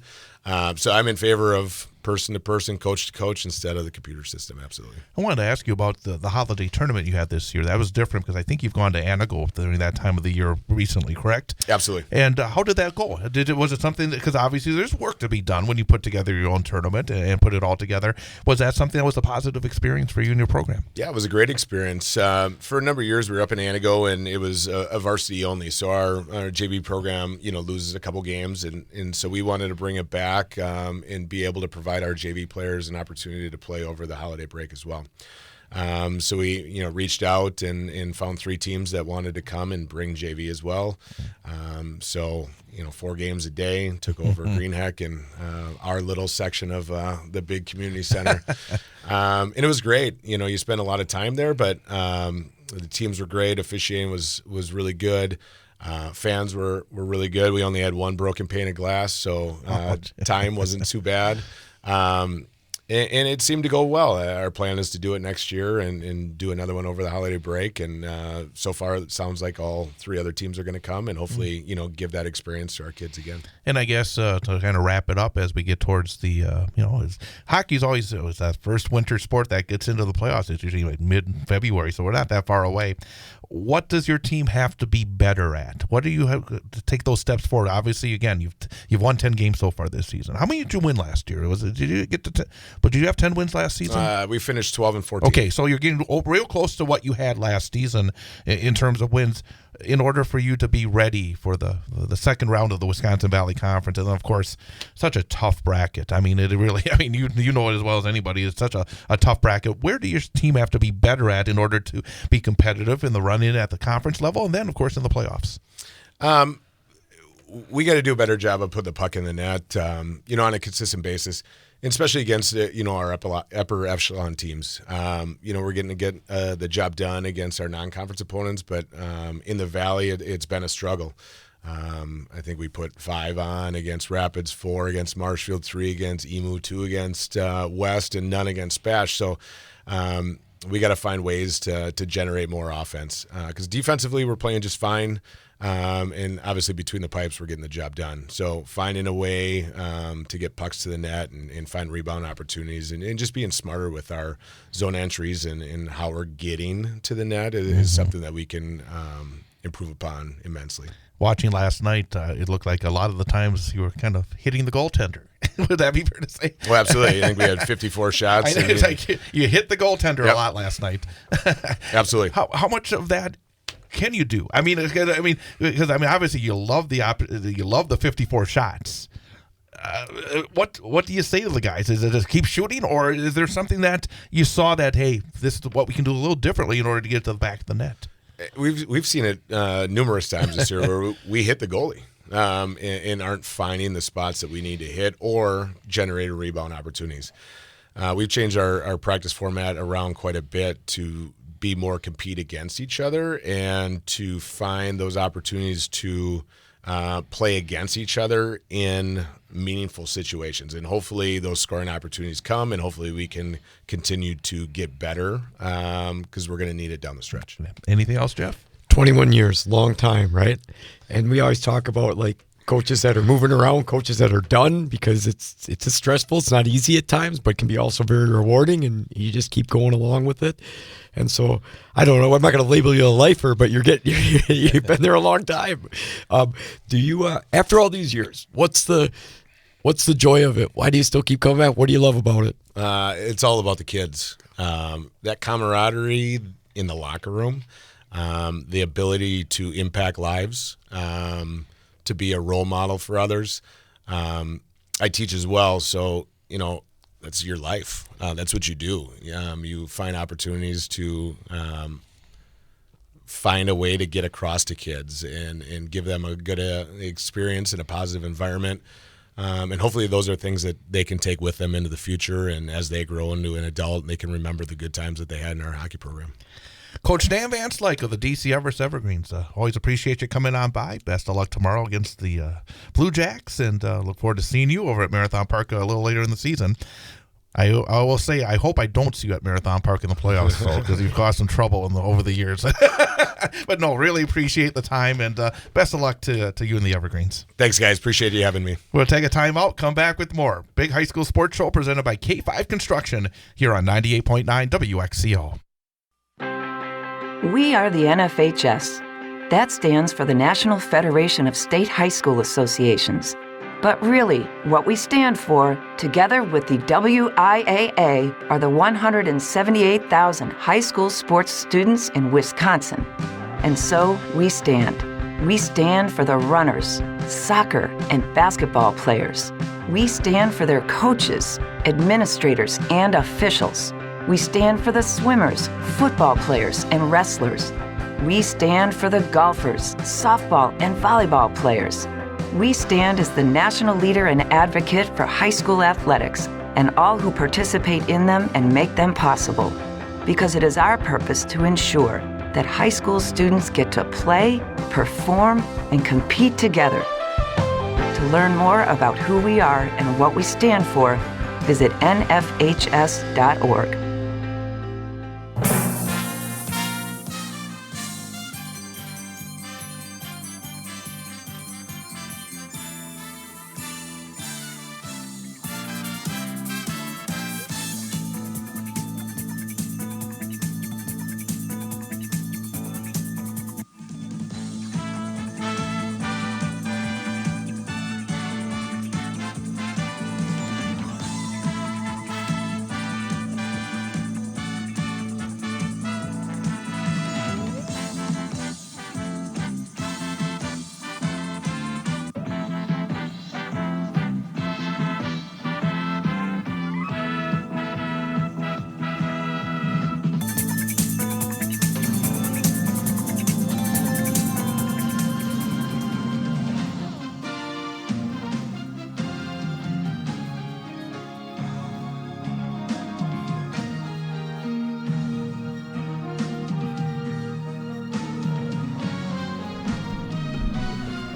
So I'm in favor of person to person, coach to coach instead of the computer system. Absolutely. I wanted to ask you about the holiday tournament you had this year. That was different because I think you've gone to Anago during that time of the year recently, correct? Absolutely. And how did that go? Was it something because obviously there's work to be done when you put together your own tournament and put it all together. Was that something that was a positive experience for you and your program? Yeah, it was a great experience. For a number of years, we were up in Anago, and it was a varsity only. So our JV program, loses a couple games, and so we wanted to bring it back and be able to provide our JV players an opportunity to play over the holiday break as well. So we, reached out and found 3 teams that wanted to come and bring JV as well. So 4 games a day, took over Greenheck and our little section of the big community center. And it was great. You spend a lot of time there, but the teams were great. Officiating was really good. Fans were really good. We only had 1 broken pane of glass, so time wasn't too bad. And it seemed to go well. Our plan is to do it next year and do another one over the holiday break. And so far, it sounds like all 3 other teams are going to come and hopefully, give that experience to our kids again. And I guess to kind of wrap it up as we get towards the, hockey's always it was that first winter sport that gets into the playoffs. It's usually like mid-February, so we're not that far away. What does your team have to be better at? What do you have to take those steps forward? Obviously, again, you've won 10 games so far this season. How many did you win last year? Did you get to? But did you have 10 wins last season? We finished 12-14. Okay, so you're getting real close to what you had last season in terms of wins. In order for you to be ready for the second round of the Wisconsin Valley Conference, and then of course, such a tough bracket. I mean, you know it as well as anybody. It's such a tough bracket. Where do your team have to be better at in order to be competitive in the run-in at the conference level, and then of course in the playoffs? We got to do a better job of putting the puck in the net, on a consistent basis, and especially against our upper echelon teams. We're getting to get the job done against our non-conference opponents, but in the Valley, it's been a struggle. I think we put 5 on against Rapids, 4 against Marshfield, 3 against Emu, 2 against West, and none against Spash. So we got to find ways to generate more offense because defensively we're playing just fine. And obviously between the pipes, we're getting the job done. So finding a way to get pucks to the net and find rebound opportunities and just being smarter with our zone entries and how we're getting to the net is something that we can improve upon immensely. Watching last night, it looked like a lot of the times you were kind of hitting the goaltender. Would that be fair to say? Well, absolutely. I think we had 54 shots. I know, it's like you hit the goaltender a lot last night. Absolutely. How much of that can you do? Because obviously you love the 54 shots. What do you say to the guys? Is it just keep shooting, or is there something that you saw that hey, this is what we can do a little differently in order to get to the back of the net? We've seen it numerous times this year where we hit the goalie and aren't finding the spots that we need to hit or generate rebound opportunities. We've changed our practice format around quite a bit to be more compete against each other and to find those opportunities to play against each other in meaningful situations. And hopefully those scoring opportunities come, and hopefully we can continue to get better because we're going to need it down the stretch. Anything else, Jeff? 21 years, long time, right? And we always talk about like coaches that are moving around, coaches that are done, because it's stressful. It's not easy at times, but can be also very rewarding, and you just keep going along with it. And so I don't know. I'm not going to label you a lifer, but you've been there a long time. Do you after all these years? What's the joy of it? Why do you still keep coming back? What do you love about it? It's all about the kids. That camaraderie in the locker room, the ability to impact lives. To be a role model for others. I teach as well, so that's your life. That's what you do. You find opportunities to find a way to get across to kids and give them a good experience in a positive environment. And hopefully those are things that they can take with them into the future, and as they grow into an adult, they can remember the good times that they had in our hockey program. Coach Dan Van Slyke of the DC Everest Evergreens. Always appreciate you coming on by. Best of luck tomorrow against the Blue Jacks, and look forward to seeing you over at Marathon Park a little later in the season. I will say I hope I don't see you at Marathon Park in the playoffs, because you've caused some trouble over the years. But no, really appreciate the time, and best of luck to you and the Evergreens. Thanks, guys. Appreciate you having me. We'll take a time out, come back with more Big High School Sports Show presented by K5 Construction here on 98.9 WXCO. We are the NFHS. That stands for the National Federation of State High School Associations. But really, what we stand for, together with the WIAA, are the 178,000 high school sports students in Wisconsin. And so we stand. We stand for the runners, soccer and basketball players. We stand for their coaches, administrators, and officials. We stand for the swimmers, football players, and wrestlers. We stand for the golfers, softball, and volleyball players. We stand as the national leader and advocate for high school athletics and all who participate in them and make them possible. Because it is our purpose to ensure that high school students get to play, perform, and compete together. To learn more about who we are and what we stand for, visit nfhs.org.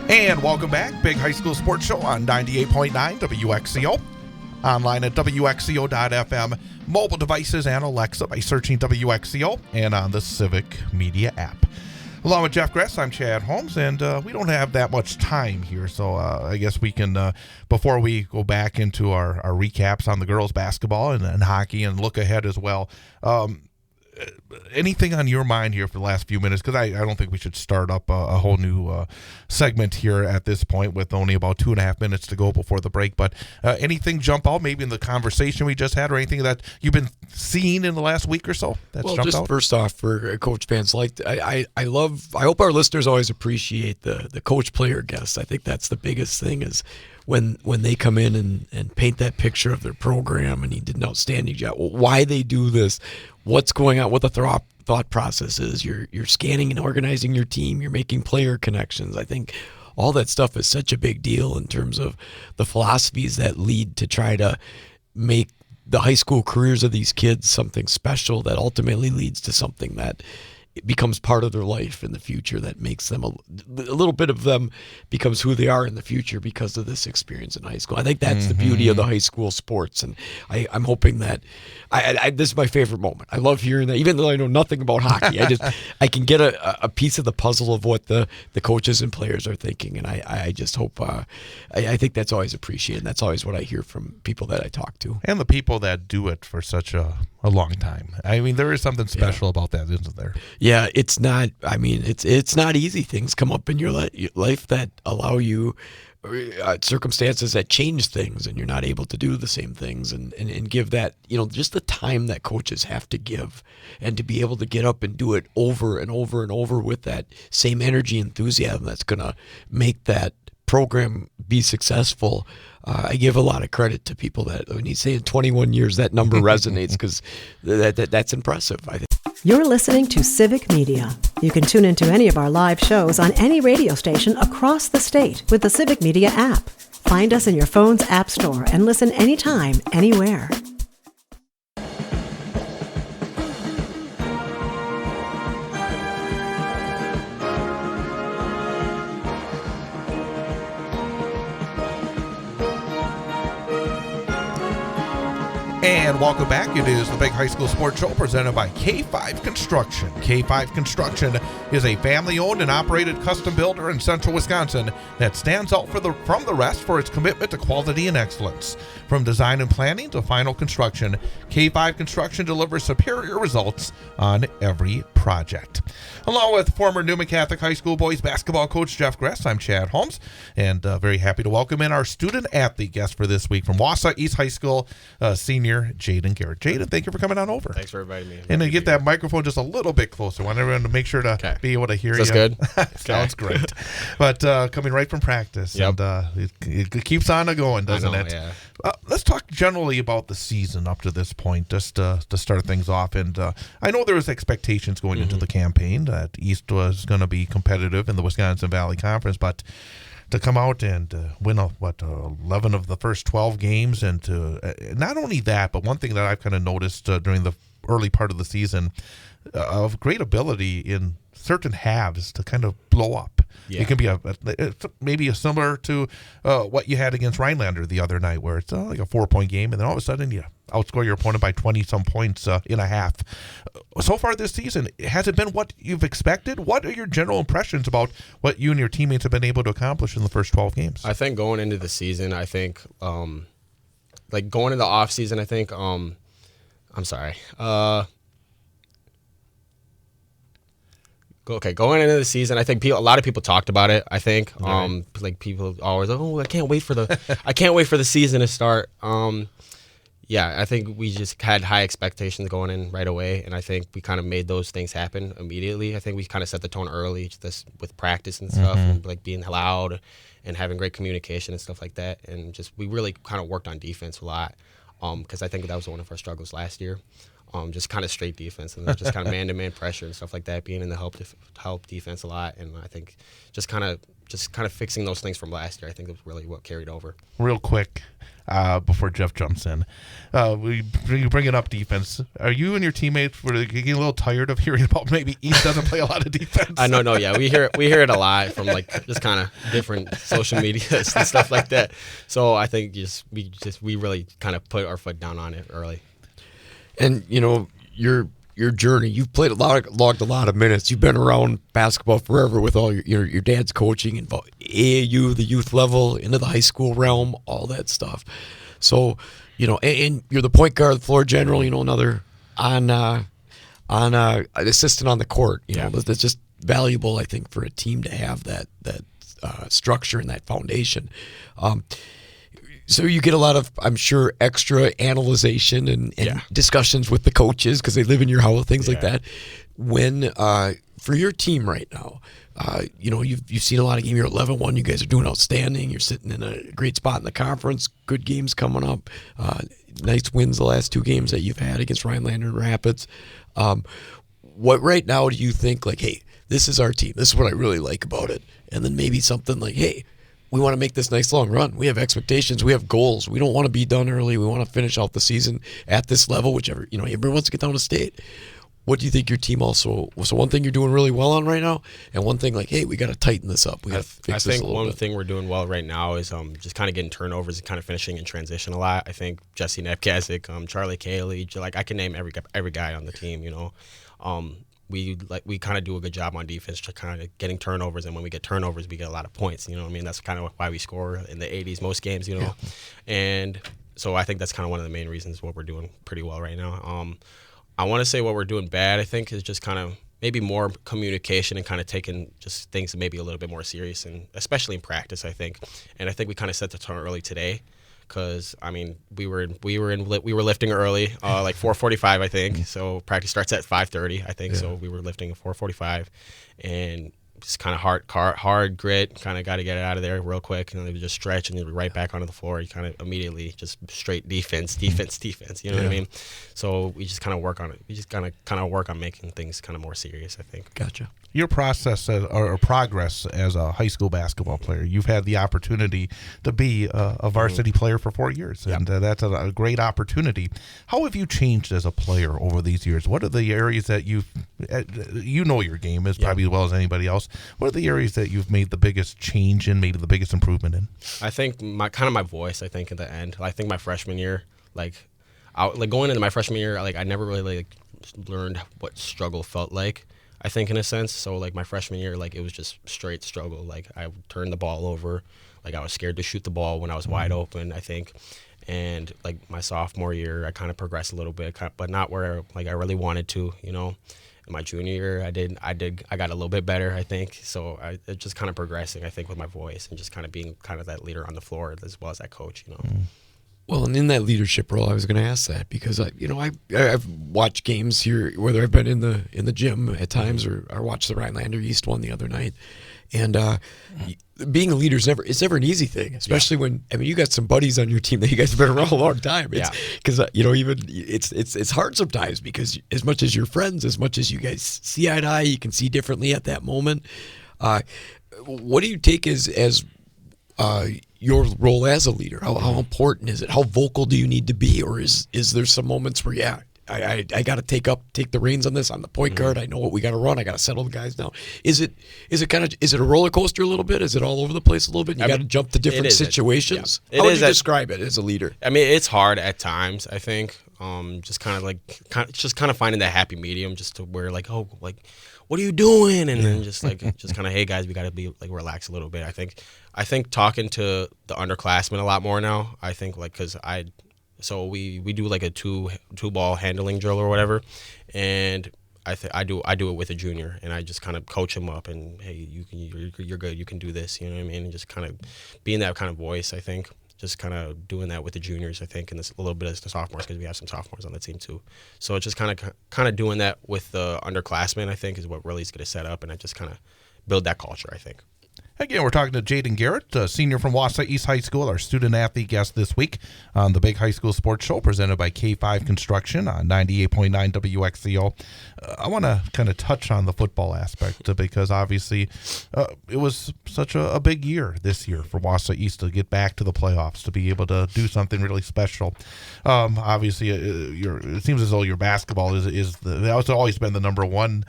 And welcome back, Big High School Sports Show on 98.9 WXCO. Online at WXCO.FM, mobile devices and Alexa by searching WXCO, and on the Civic Media app. Along with Jeff Gress, I'm Chad Holmes, and we don't have that much time here, so I guess we can, before we go back into our recaps on the girls' basketball and hockey and look ahead as well, anything on your mind here for the last few minutes? Because I don't think we should start up a whole new segment here at this point with only about 2.5 minutes to go before the break. But anything jump out maybe in the conversation we just had, or anything that you've been seeing in the last week or so that's jumped out? First off, for Coach fans, I hope our listeners always appreciate the coach player guests. I think that's the biggest thing is when they come in and paint that picture of their program, and he did an outstanding job, why they do this, what's going on, what the thought process is. You're scanning and organizing your team. You're making player connections. I think all that stuff is such a big deal in terms of the philosophies that lead to try to make the high school careers of these kids something special that ultimately leads to something that it becomes part of their life in the future, that makes them a little bit of them becomes who they are in the future because of this experience in high school. I think that's the beauty of the high school sports, and I'm hoping that this is my favorite moment. I love hearing that, even though I know nothing about hockey. I can get a piece of the puzzle of what the coaches and players are thinking, and I just hope I think that's always appreciated. And that's always what I hear from people that I talk to, and the people that do it for such a long time. I mean, there is something special about that, isn't there? Yeah, it's not. I mean, it's not easy. Things come up in your life that allow you circumstances that change things, and you're not able to do the same things, and give that, just the time that coaches have to give, and to be able to get up and do it over and over and over with that same energy, enthusiasm that's going to make that program be successful. I give a lot of credit to people that, when you say in 21 years, that number resonates, because that's impressive, I think. You're listening to Civic Media. You can tune into any of our live shows on any radio station across the state with the Civic Media app. Find us in your phone's app store and listen anytime, anywhere. And welcome back. It is the Big High School Sports Show presented by K5 Construction. K5 Construction is a family-owned and operated custom builder in central Wisconsin that stands out from the rest for its commitment to quality and excellence. From design and planning to final construction, K5 Construction delivers superior results on every project. Along with former Newman Catholic High School boys basketball coach Jeff Gress, I'm Chad Holmes, and very happy to welcome in our student-athlete guest for this week from Wausau East High School, senior Jaden Garrett. Jaden, thank you for coming on over. Thanks for inviting me. And to get that microphone just a little bit closer. I want everyone to make sure to be able to hear you. Is this good? Sounds great. But coming right from practice, and it keeps on going, doesn't it? Yeah. Let's talk generally about the season up to this point, just to start things off. And I know there was expectations going into the campaign that East was going to be competitive in the Wisconsin Valley Conference, but to come out and win 11 of the first 12 games, and to not only that, but one thing that I've kind of noticed during the early part of the season, of great ability in certain halves to kind of blow up. Yeah. It can be maybe similar to what you had against Rhinelander the other night, where it's like a 4-point game, and then all of a sudden you outscore your opponent by 20-some points in a half. So far this season, has it been what you've expected? What are your general impressions about what you and your teammates have been able to accomplish in the first 12 games? I think going into the season, going into the off season, I think, I'm sorry. Going into the season, I think a lot of people talked about it. I think, people always, I can't wait for the season to start. I think we just had high expectations going in right away, and I think we kind of made those things happen immediately. I think we kind of set the tone early, just with practice and stuff, and like being loud and having great communication and stuff like that, and just we really kind of worked on defense a lot, because I think that was one of our struggles last year. Just kind of straight defense and just kind of man-to-man pressure and stuff like that, being in the help defense a lot. And I think just kind of fixing those things from last year, I think was really what carried over. Real quick, before Jeff jumps in, we bring it up defense. Are you and your teammates getting a little tired of hearing about maybe East doesn't play a lot of defense? I know, yeah, we hear it a lot from just kind of different social media and stuff like that. So I think we really kind of put our foot down on it early. And your journey, you've logged a lot of minutes. You've been around basketball forever with all your dad's coaching and AAU, the youth level, into the high school realm, all that stuff. So, and you're the point guard, the floor general, another on an assistant on the court. That's just valuable, I think, for a team to have that structure and that foundation. So you get a lot of, I'm sure, extra analyzation and discussions with the coaches because they live in your house, things like that. When for your team right now, you've seen a lot of games. You're 11-1. You guys are doing outstanding. You're sitting in a great spot in the conference. Good games coming up. Nice wins the last 2 games that you've had against Rhinelander and Rapids. What right now do you think, hey, this is our team. This is what I really like about it. And then maybe something like, hey, we want to make this nice long run. We have expectations. We have goals. We don't want to be done early. We want to finish out the season at this level, whichever, everyone wants to get down to state. What do you think your team also, so one thing you're doing really well on right now, and one thing hey, we got to tighten this up. We got to fix this a little bit. I think one thing we're doing well right now is just kind of getting turnovers and kind of finishing in transition a lot. I think Jesse Nepkazik, Charlie Cayley, I can name every guy on the team, We kind of do a good job on defense, just kind of getting turnovers, and when we get turnovers, we get a lot of points. You know what I mean? That's kind of why we score in the 80s most games. And so I think that's kind of one of the main reasons what we're doing pretty well right now. I want to say what we're doing bad, I think, is just kind of maybe more communication and kind of taking just things maybe a little bit more serious, and especially in practice, I think. And I think we kind of set the tone early today. Because we were lifting early, like 4:45, I think. So practice starts at 5:30, I think. Yeah. So we were lifting at 4:45, and just kind of hard grit. Kind of got to get it out of there real quick, and then we just stretch, and then right back onto the floor. You kind of immediately just straight defense. You know what I mean? So we just kind of work on it. We just kind of work on making things kind of more serious, I think. Gotcha. Your process or progress as a high school basketball player, you've had the opportunity to be a varsity player for 4 years, and that's a great opportunity. How have you changed as a player over these years? What are the areas that you know your game as probably as well as anybody else? What are the areas that you've made the biggest change in, made the biggest improvement in? I think my voice, I think, at the end. I think my freshman year, like going into my freshman year, like I never really like learned what struggle felt like, I think, in a sense. So like my freshman year, like it was just straight struggle. Like I turned the ball over, like I was scared to shoot the ball when I was wide open, I think. And like my sophomore year, I kind of progressed a little bit, but not where like I really wanted to, you know. In my junior year, I got a little bit better, I think. So it's just kind of progressing, I think, with my voice and just kind of being kind of that leader on the floor as well as that coach, you know. Well, and in that leadership role, I was going to ask that because I've watched games here, whether I've been in the gym at times or I watched the Rhinelander East one the other night, and being a leader is never an easy thing, especially when you got some buddies on your team that you guys have been around a long time. Because even it's hard sometimes because as much as you're friends, as much as you guys see eye to eye, you can see differently at that moment. What do you take as your role as a leader? How important is it? How vocal do you need to be? Or is there some moments where, I got to take the reins on this. I'm the point guard. I know what we got to run. I got to settle the guys down. Is it a roller coaster a little bit? Is it all over the place a little bit? You got to jump to different situations. How would you describe it as a leader? I mean, it's hard at times, I think. Just kind of finding that happy medium, just to where like, oh, like, what are you doing? And then just kind of, hey guys, we got to be like relax a little bit. I think talking to the underclassmen a lot more now. I think like because so we do like a two ball handling drill or whatever, and I do it with a junior, and I just kind of coach him up and hey, you're good, you can do this, you know what I mean, and just kind of being that kind of voice. I think just kind of doing that with the juniors, I think, and a little bit of the sophomores because we have some sophomores on the team too. So it's just kind of doing that with the underclassmen, I think, is what really is going to set up, and I just kind of build that culture, I think. Again, we're talking to Jaden Garrett, senior from Wausau East High School, our student-athlete guest this week on the Big High School Sports Show presented by K5 Construction on 98.9 WXCO. I want to kind of touch on the football aspect because obviously it was such a big year this year for Wausau East to get back to the playoffs, to be able to do something really special. Obviously, it seems as though your basketball that's always been the number one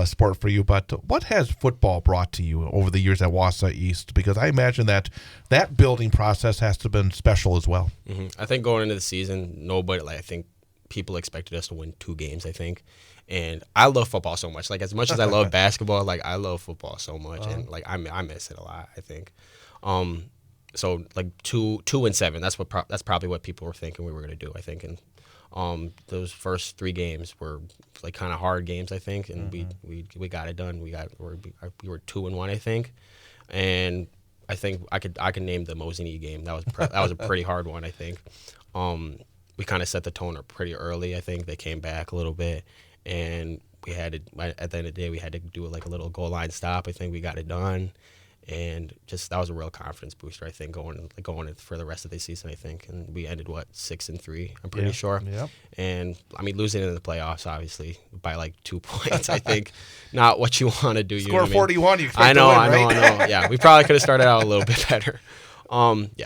sport for you, but what has football brought to you over the years at Wausau East? Because I imagine that building process has to have been special as well. Mm-hmm. I think going into the season, I think people expected us to win 2 games, I think. And I love football so much. Like, as much as I love basketball, like, I love football so much. And, like, I miss it a lot, I think. So, like, 2-7, that's probably what people were thinking we were going to do, I think. And those first 3 games were, like, kind of hard games, I think. And we got it done. We were 2-1, I think. And I think I could name the Mosinee game. That was a pretty hard one, I think. We kind of set the tone up pretty early. I think they came back a little bit, and we had at the end of the day we had to do like a little goal line stop. I think we got it done, and just that was a real confidence booster. I think going for the rest of the season. I think, and we ended 6-3. I'm pretty sure. Yep. And I mean, losing in the playoffs, obviously by like 2 points. I think not what you want to do. Score, you know 41. You I know. Yeah, we probably could have started out a little bit better.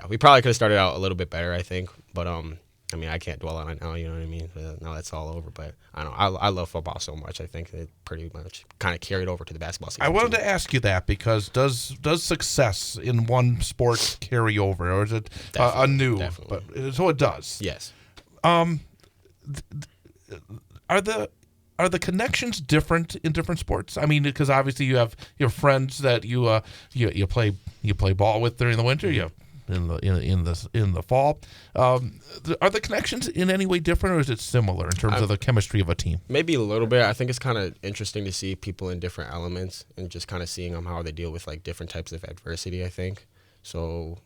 We probably could have started out a little bit better, I think. But I mean, I can't dwell on it now, you know what I mean? Now that's all over. But I don't know. I love football so much. I think it pretty much kind of carried over to the basketball season. I wanted to ask you that because does success in one sport carry over, or is it a new? Definitely. But, so it does. Yes. Are the connections different in different sports? I mean, because obviously you have your friends that you play ball with during the winter. You have in the fall. Are the connections in any way different, or is it similar in terms of the chemistry of a team? Maybe a little bit. I think it's kind of interesting to see people in different elements and just kind of seeing how they deal with like different types of adversity, I think. So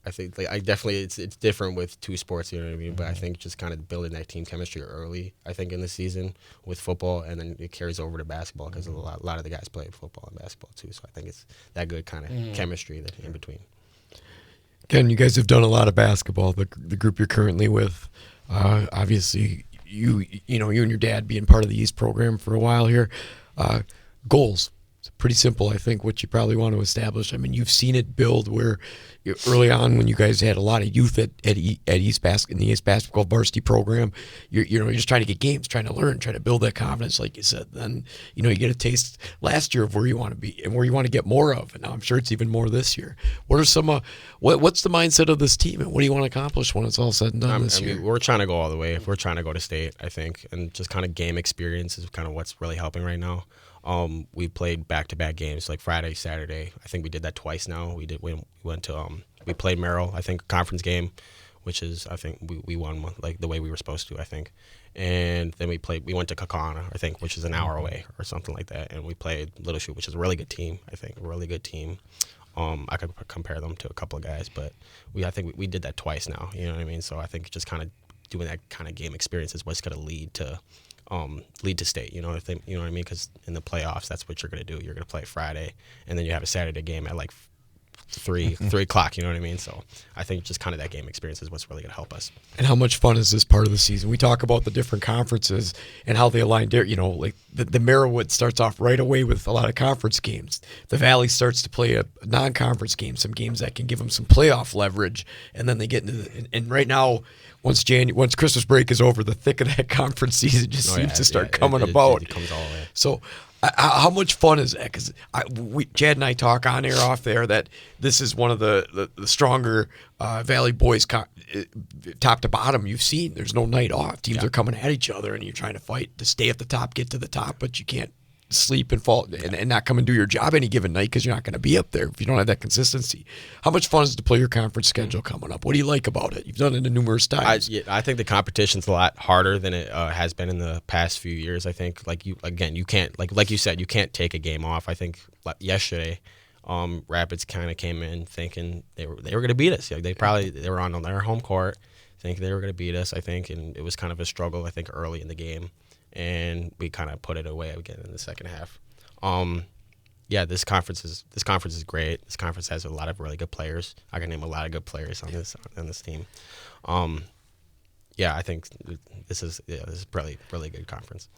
I think it's different with 2 sports, you know what I mean? But I think just kind of building that team chemistry early, I think, in the season with football, and then it carries over to basketball because a lot of the guys play football and basketball too. So I think it's that good kind of chemistry that in between. Ken, you guys have done a lot of basketball. The group you're currently with, obviously, you and your dad being part of the East program for a while here. Goals. pretty simple, I think, what you probably want to establish. I mean, you've seen it build where early on when you guys had a lot of youth at East in the East Basketball varsity program, you're just trying to get games, trying to learn, trying to build that confidence, like you said. Then, you get a taste last year of where you want to be and where you want to get more of. And now I'm sure it's even more this year. What are some, what's the mindset of this team and what do you want to accomplish when it's all said and done this year? We're trying to go all the way. We're trying to go to state, I think, and just kind of game experience is kind of what's really helping right now. We played back-to-back games like Friday, Saturday. I think we did that twice now. We went to we played Merrill, I think, conference game, which is I think we won like the way we were supposed to, I think. And then we went to Kakana, I think, which is an hour away or something like that, and we played Little Chute, which is a really good team, I think, a really good team. I could compare them to a couple of guys, but I think we did that twice now. You know what I mean? So I think just kind of doing that kind of game experience is what's going to lead to state. You know what I mean? Because in the playoffs, that's what you're going to do. You're going to play Friday, and then you have a Saturday game at like 3 o'clock. You know what I mean? So I think just kind of that game experience is what's really going to help us. And how much fun is this part of the season? We talk about the different conferences and how they align there. Like the Merriwood starts off right away with a lot of conference games. The Valley starts to play a non-conference game, some games that can give them some playoff leverage, and then they get into and right now. Once Christmas break is over, the thick of that conference season just seems to start coming about. It comes all the way. So, how much fun is that? Because Chad and I talk on air, off there, that this is one of the stronger Valley boys, top to bottom, you've seen. There's no night off. Teams are coming at each other, and you're trying to fight to stay at the top, get to the top, but you can't sleep and fall and not come and do your job any given night because you're not going to be up there if you don't have that consistency. How much fun is it to play your conference schedule coming up? What do you like about it? You've done it numerous times. I think the competition's a lot harder than it has been in the past few years. I think you can't like you said, you can't take a game off. I think yesterday Rapids kind of came in thinking they were going to beat us. They were on their home court thinking they were going to beat us, I think, and it was kind of a struggle, I think, early in the game. And we kind of put it away again in the second half. This conference is great. This conference has a lot of really good players. I can name a lot of good players on this team. I think this is really really good conference.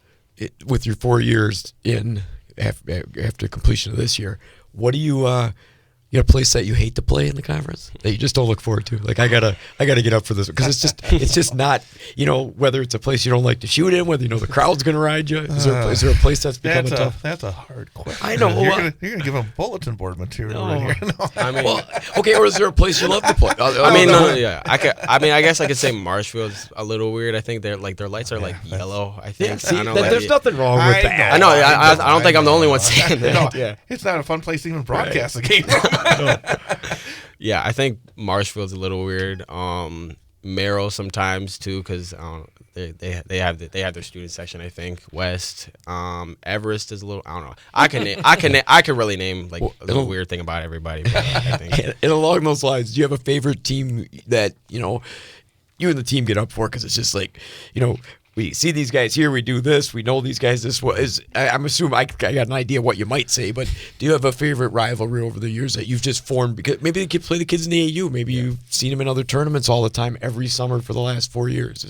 With your 4 years in after completion of this year, what do you got a place that you hate to play in the conference that you just don't look forward to? Like I gotta get up for this because it's just not, whether it's a place you don't like to shoot in, whether the crowd's gonna ride you. Is there a place that's becoming tough? That's a hard question. I know. You're gonna give them bulletin board material right here. No. I mean, or is there a place you love to play? I guess I could say Marshfield's a little weird. I think their lights are like yellow. I think. There's nothing wrong with that. I know. I don't think I'm the only one saying that. No, it's not a fun place to even broadcast a game. Yeah, I think Marshfield's a little weird. Merrill sometimes too, because they have their student section. I think West, Everest is a little. I don't know. I could really name like a little weird thing about everybody. But I think. And along those lines, do you have a favorite team that you and the team get up for? Because it's just like we see these guys here, we do this, we know these guys this was. I'm assuming I got an idea what you might say, but do you have a favorite rivalry over the years that you've just formed? Because maybe they play the kids in the AU, maybe you've seen them in other tournaments all the time, every summer for the last 4 years.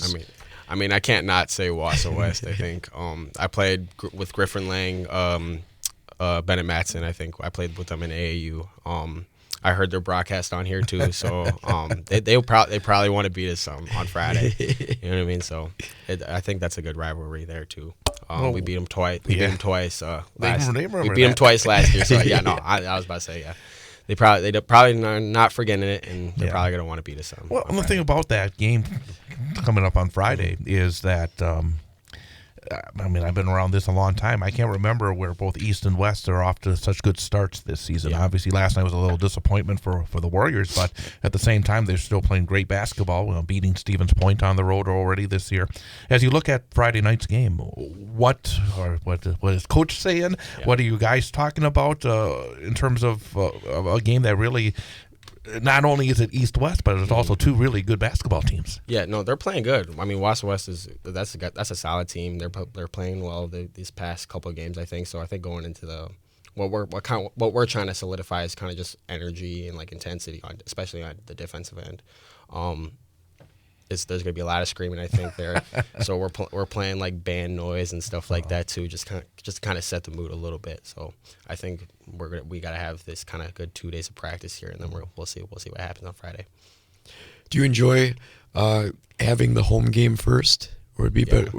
I mean, I can't not say Wausau West. I think I played with Griffin Lang, Bennett Matson. I think I played with them in AAU. I heard their broadcast on here too, so they probably want to beat us on Friday. You know what I mean? So I think that's a good rivalry there too. We beat them twice. We beat them twice. We beat them twice last year. So I was about to say they're probably not forgetting it, and they're probably gonna want to beat us. Well, the thing about that game coming up on Friday is that. I've been around this a long time. I can't remember where both East and West are off to such good starts this season. Yeah. Obviously, last night was a little disappointment for the Warriors, but at the same time, they're still playing great basketball, beating Stevens Point on the road already this year. As you look at Friday night's game, what is Coach saying? Yeah. What are you guys talking about in terms of a game that really... Not only is it East-West, but it's also two really good basketball teams. Yeah, no, they're playing good. I mean, Wausau West that's a solid team. They're playing well these past couple of games, I think. So I think going into what we're trying to solidify is kind of just energy and like intensity, especially on the defensive end. there's gonna be a lot of screaming, I think there. So we're playing like band noise and stuff like that too, just to kind of set the mood a little bit. So I think we gotta have this kind of good 2 days of practice here, and then we'll see what happens on Friday. Do you enjoy having the home game first? Or it'd be better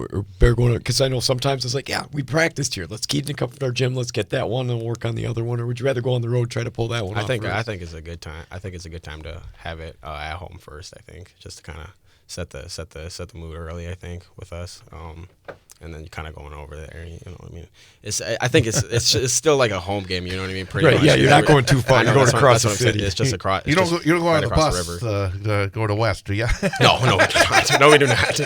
going, because I know sometimes it's like, yeah, we practiced here. Let's keep it in comfort our gym. Let's get that one and work on the other one. Or would you rather go on the road, try to pull that one off? I think it's a good time. I think it's a good time to have it at home first. I think just to kind of set the mood early. I think with us, and then kind of going over there. You know what I mean? I think it's still like a home game. You know what I mean? Pretty much. Yeah, you're not going too far. You're going across the city. It's just across. You don't go on right the across bus the river. go to West, do you? No, we do not. No, we do not.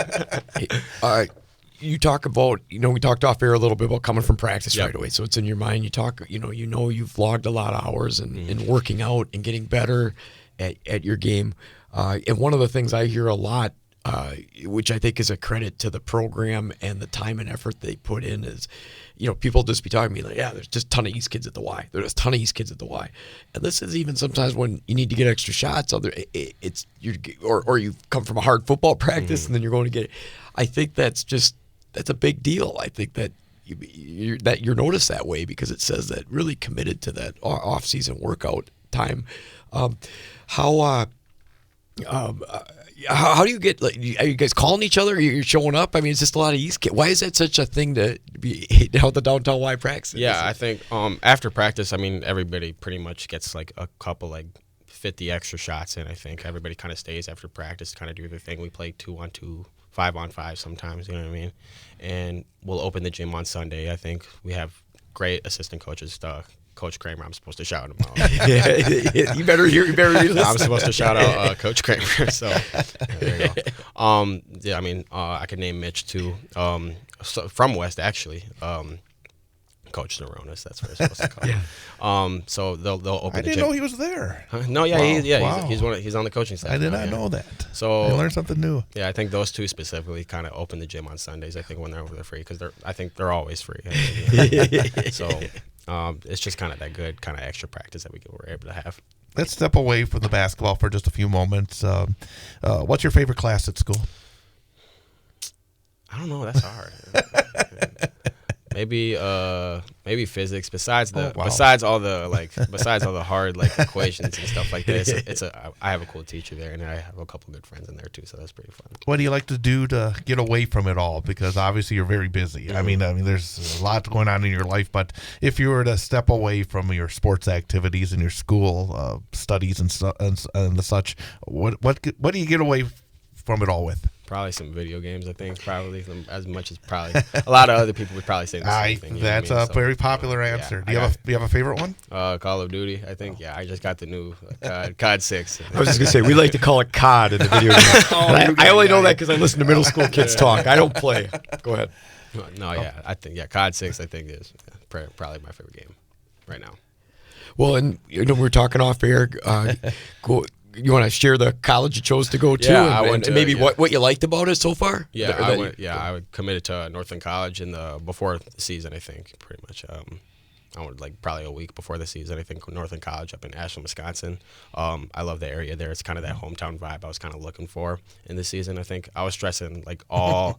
You talk about, we talked off air a little bit about coming from practice right away. So it's in your mind. You talk, you've logged a lot of hours in working out and getting better at your game. And one of the things I hear a lot, which I think is a credit to the program and the time and effort they put in, is, people just be talking to me like, yeah, there's just a ton of East kids at the Y. There's a ton of East kids at the Y. And this is even sometimes when you need to get extra shots, or you come from a hard football practice and then you're going to get it. I think that's a big deal. I think that you're noticed that way because it says that really committed to that off-season workout time. How do you get, like, are you guys calling each other? You're showing up? I mean, it's just a lot of East kids. Why is that such a thing to be held the downtown Y practice? Yeah, I think after practice, I mean, everybody pretty much gets like a couple, like 50 extra shots in. I think everybody kind of stays after practice, kind of do their thing. We play 2-on-2, 5-on-5 sometimes, you know what I mean? And we'll open the gym on Sunday. I think we have great assistant coaches. Coach Kramer, I'm supposed to shout him out. You better listen. I'm supposed to shout out Coach Kramer. So there you go. Yeah, I mean, I could name Mitch too. From West actually. Coach Neronis, that's what I'm supposed to call him. So they'll open the gym. I didn't know he was there. No, yeah, Wow. he's on the coaching staff. I did now, not yeah. know that. So I learned something new. Yeah, I think those two specifically kind of open the gym on Sundays. I think when they're over there free, because I think they're always free. So it's just kind of that good kind of extra practice that we're able to have. Let's step away from the basketball for just a few moments. What's your favorite class at school? I don't know. That's hard. Maybe physics. Besides all the hard like equations and stuff like that. I have a cool teacher there, and I have a couple good friends in there too. So that's pretty fun. What do you like to do to get away from it all? Because obviously you're very busy. Mm-hmm. I mean, there's a lot going on in your life. But if you were to step away from your sports activities and your school studies and such, what do you get away from it all with? Probably some video games, I think. Probably as much as probably a lot of other people would probably say the same thing. That's a very popular answer. Yeah, do you have a favorite one? Call of Duty, I think. Yeah, I just got the new COD 6. I was just going to say, we like to call it COD in the video game. I only know that because I listen to middle school kids talk. I don't play. Go ahead. No, yeah. I think, COD 6, I think, is probably my favorite game right now. Well, and we're talking off air. You want to share the college you chose to go to? Yeah, and, I went to, maybe what you liked about it so far? Yeah, I committed to Northland College before the season, I think, pretty much. I went like probably a week before the season. I think Northland College up in Ashland, Wisconsin. I love the area there. It's kind of that hometown vibe I was kind of looking for in the season. I think I was stressing like all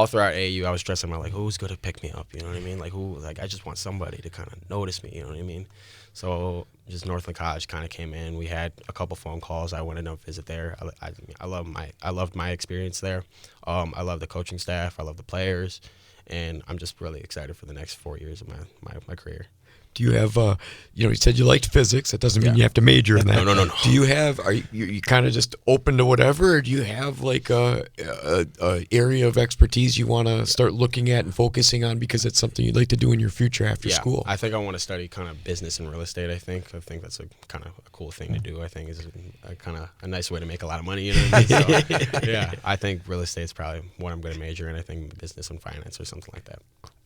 throughout AU. I was stressing about like who's going to pick me up. You know what I mean? Like I just want somebody to kind of notice me. You know what I mean? So just Northland College kind of came in. We had a couple phone calls. I wanted to visit there. I loved my experience there. I love the coaching staff. I love the players, and I'm just really excited for the next 4 years of my career. Do you have, you said you liked physics. That doesn't mean you have to major in that. No. Do you have, are you kind of just open to whatever, or do you have like a area of expertise you want to start looking at and focusing on because it's something you'd like to do in your future after school? I think I want to study kind of business and real estate. I think that's a kind of a cool thing to do. I think is a kind of a nice way to make a lot of money. You know what I mean? So, yeah, I think real estate is probably what I'm going to major in. I think business and finance or something like that.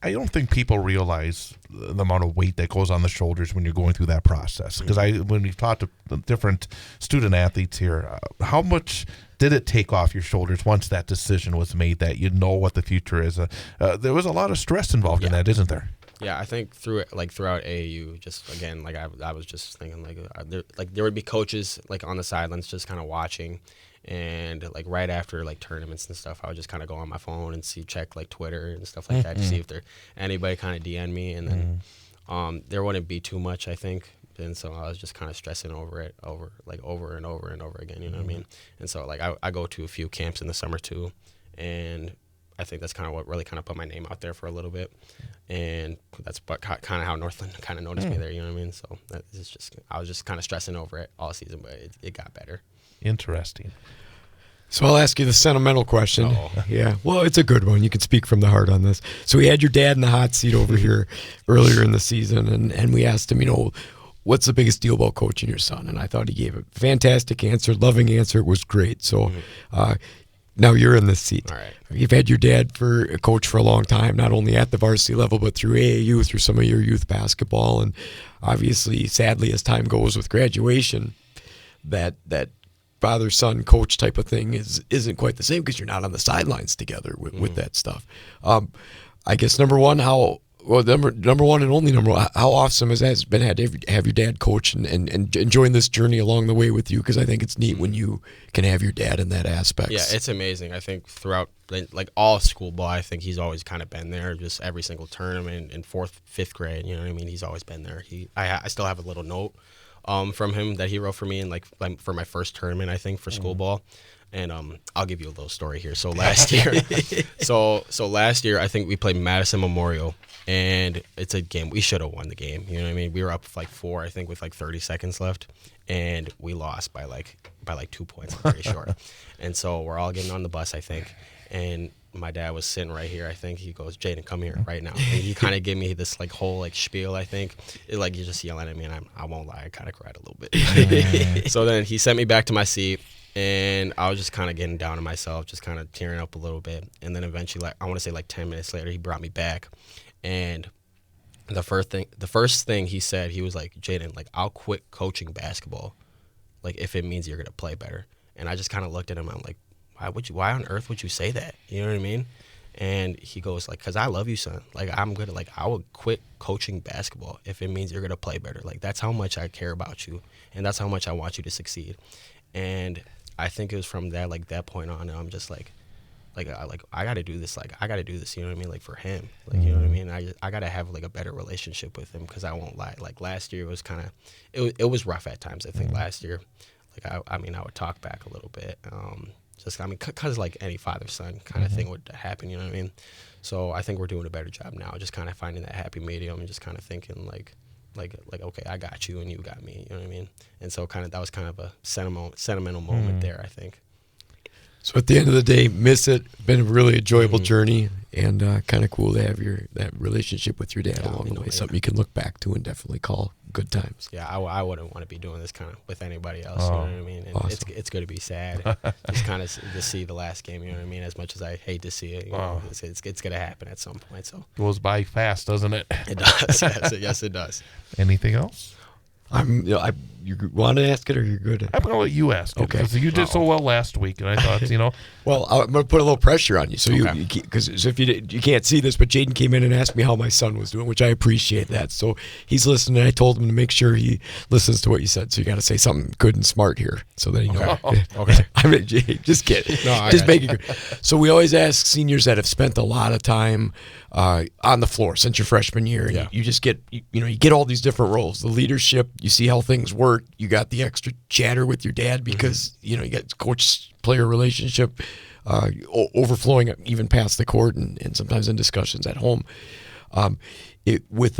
I don't think people realize the amount of weight that goes on the shoulders when you're going through that process. Because when we've talked to the different student athletes here, how much did it take off your shoulders once that decision was made that you know what the future is? There was a lot of stress involved in that, isn't there? Yeah, I think throughout AAU, just again, like I was just thinking, there would be coaches like on the sidelines just kind of watching. And like right after like tournaments and stuff, I would just kind of go on my phone and check like Twitter and stuff like that to see if there anybody kind of DM me, and then there wouldn't be too much, I think. And so I was just kind of stressing over it over and over and over again, you know what I mean? And so like I go to a few camps in the summer too, and I think that's kind of what really kind of put my name out there for a little bit, and that's kind of how Northland kind of noticed me there. You know what I mean? So it's just I was just kind of stressing over it all season, but it got better. Interesting. So I'll ask you the sentimental question. Uh-oh. Yeah, well, it's a good one. You can speak from the heart on this. So we had your dad in the hot seat over here earlier in the season, and we asked him, what's the biggest deal about coaching your son? And I thought he gave a fantastic answer, loving answer. It was great. So now you're in this seat. All right. You've had your dad for a coach for a long time, not only at the varsity level, but through AAU, through some of your youth basketball. And obviously, sadly, as time goes with graduation, that father-son coach type of thing isn't quite the same because you're not on the sidelines together with that stuff. I guess number one and only number one, how awesome has that been to have your dad coach and enjoying this journey along the way with you? Because I think it's neat when you can have your dad in that aspect. Yeah, it's amazing. I think throughout like all school ball, I think he's always kind of been there. Just every single tournament in 4th, 5th grade, you know what I mean? He's always been there. I still have a little note from him that he wrote for me in like for my first tournament, I think, for school ball. And I'll give you a little story here. So last year, last year I think we played Madison Memorial, and it's a game we should have won the game. You know what I mean? We were up like 4, I think, with like 30 seconds left, and we lost by like 2 points. I'm pretty sure. And so we're all getting on the bus, I think, and my dad was sitting right here. I think he goes, "Jaden, come here right now." And he kind of gave me this like whole like spiel. I think you're just yelling at me, and I won't lie, I kind of cried a little bit. So then he sent me back to my seat. And I was just kind of getting down on myself, just kind of tearing up a little bit. And then eventually, like I want to say like 10 minutes later, he brought me back. And the first thing he said, he was like, "Jaden, like I'll quit coaching basketball, like if it means you're gonna play better." And I just kind of looked at him. I'm like, why on earth would you say that? You know what I mean? And he goes like, "Cause I love you, son. Like I would quit coaching basketball if it means you're gonna play better. Like that's how much I care about you, and that's how much I want you to succeed." And I think it was from that point on, I'm just like I got to do this. Like I got to do this. You know what I mean? Like for him. Like you know what I mean? I got to have like a better relationship with him, because I won't lie. Like last year it was kind of it was rough at times. I think last year, like I would talk back a little bit. Because like any father-son kind of thing would happen. You know what I mean? So I think we're doing a better job now, just kind of finding that happy medium and just kind of thinking like okay, I got you and you got me, you know what I mean? And so that was kind of a sentimental moment there, I think. So at the end of the day, miss it. Been a really enjoyable journey, and kind of cool to have that relationship with your dad along the way. Something you can look back to and definitely call good times. Yeah, I wouldn't want to be doing this kind of with anybody else. You know what I mean? And awesome. it's going to be sad, just kind of to see the last game. You know what I mean? As much as I hate to see it, you know, it's going to happen at some point. So Goes by fast, doesn't it? it does. Yes, it does. Anything else? You want to ask it, or you're good? I'm going to let you ask it. Okay. Because you did so well last week, and I thought, Well, I'm going to put a little pressure on you. So because if you can't see this, but Jaden came in and asked me how my son was doing, which I appreciate that. So he's listening, and I told him to make sure he listens to what you said. So you got to say something good and smart here, so that you know. Okay. I mean, just kidding. No, just making it. So we always ask seniors that have spent a lot of time on the floor since your freshman year. And you just get, you get all these different roles. The leadership, you see how things work. You got the extra chatter with your dad because, you got coach-player relationship overflowing even past the court and sometimes in discussions at home. With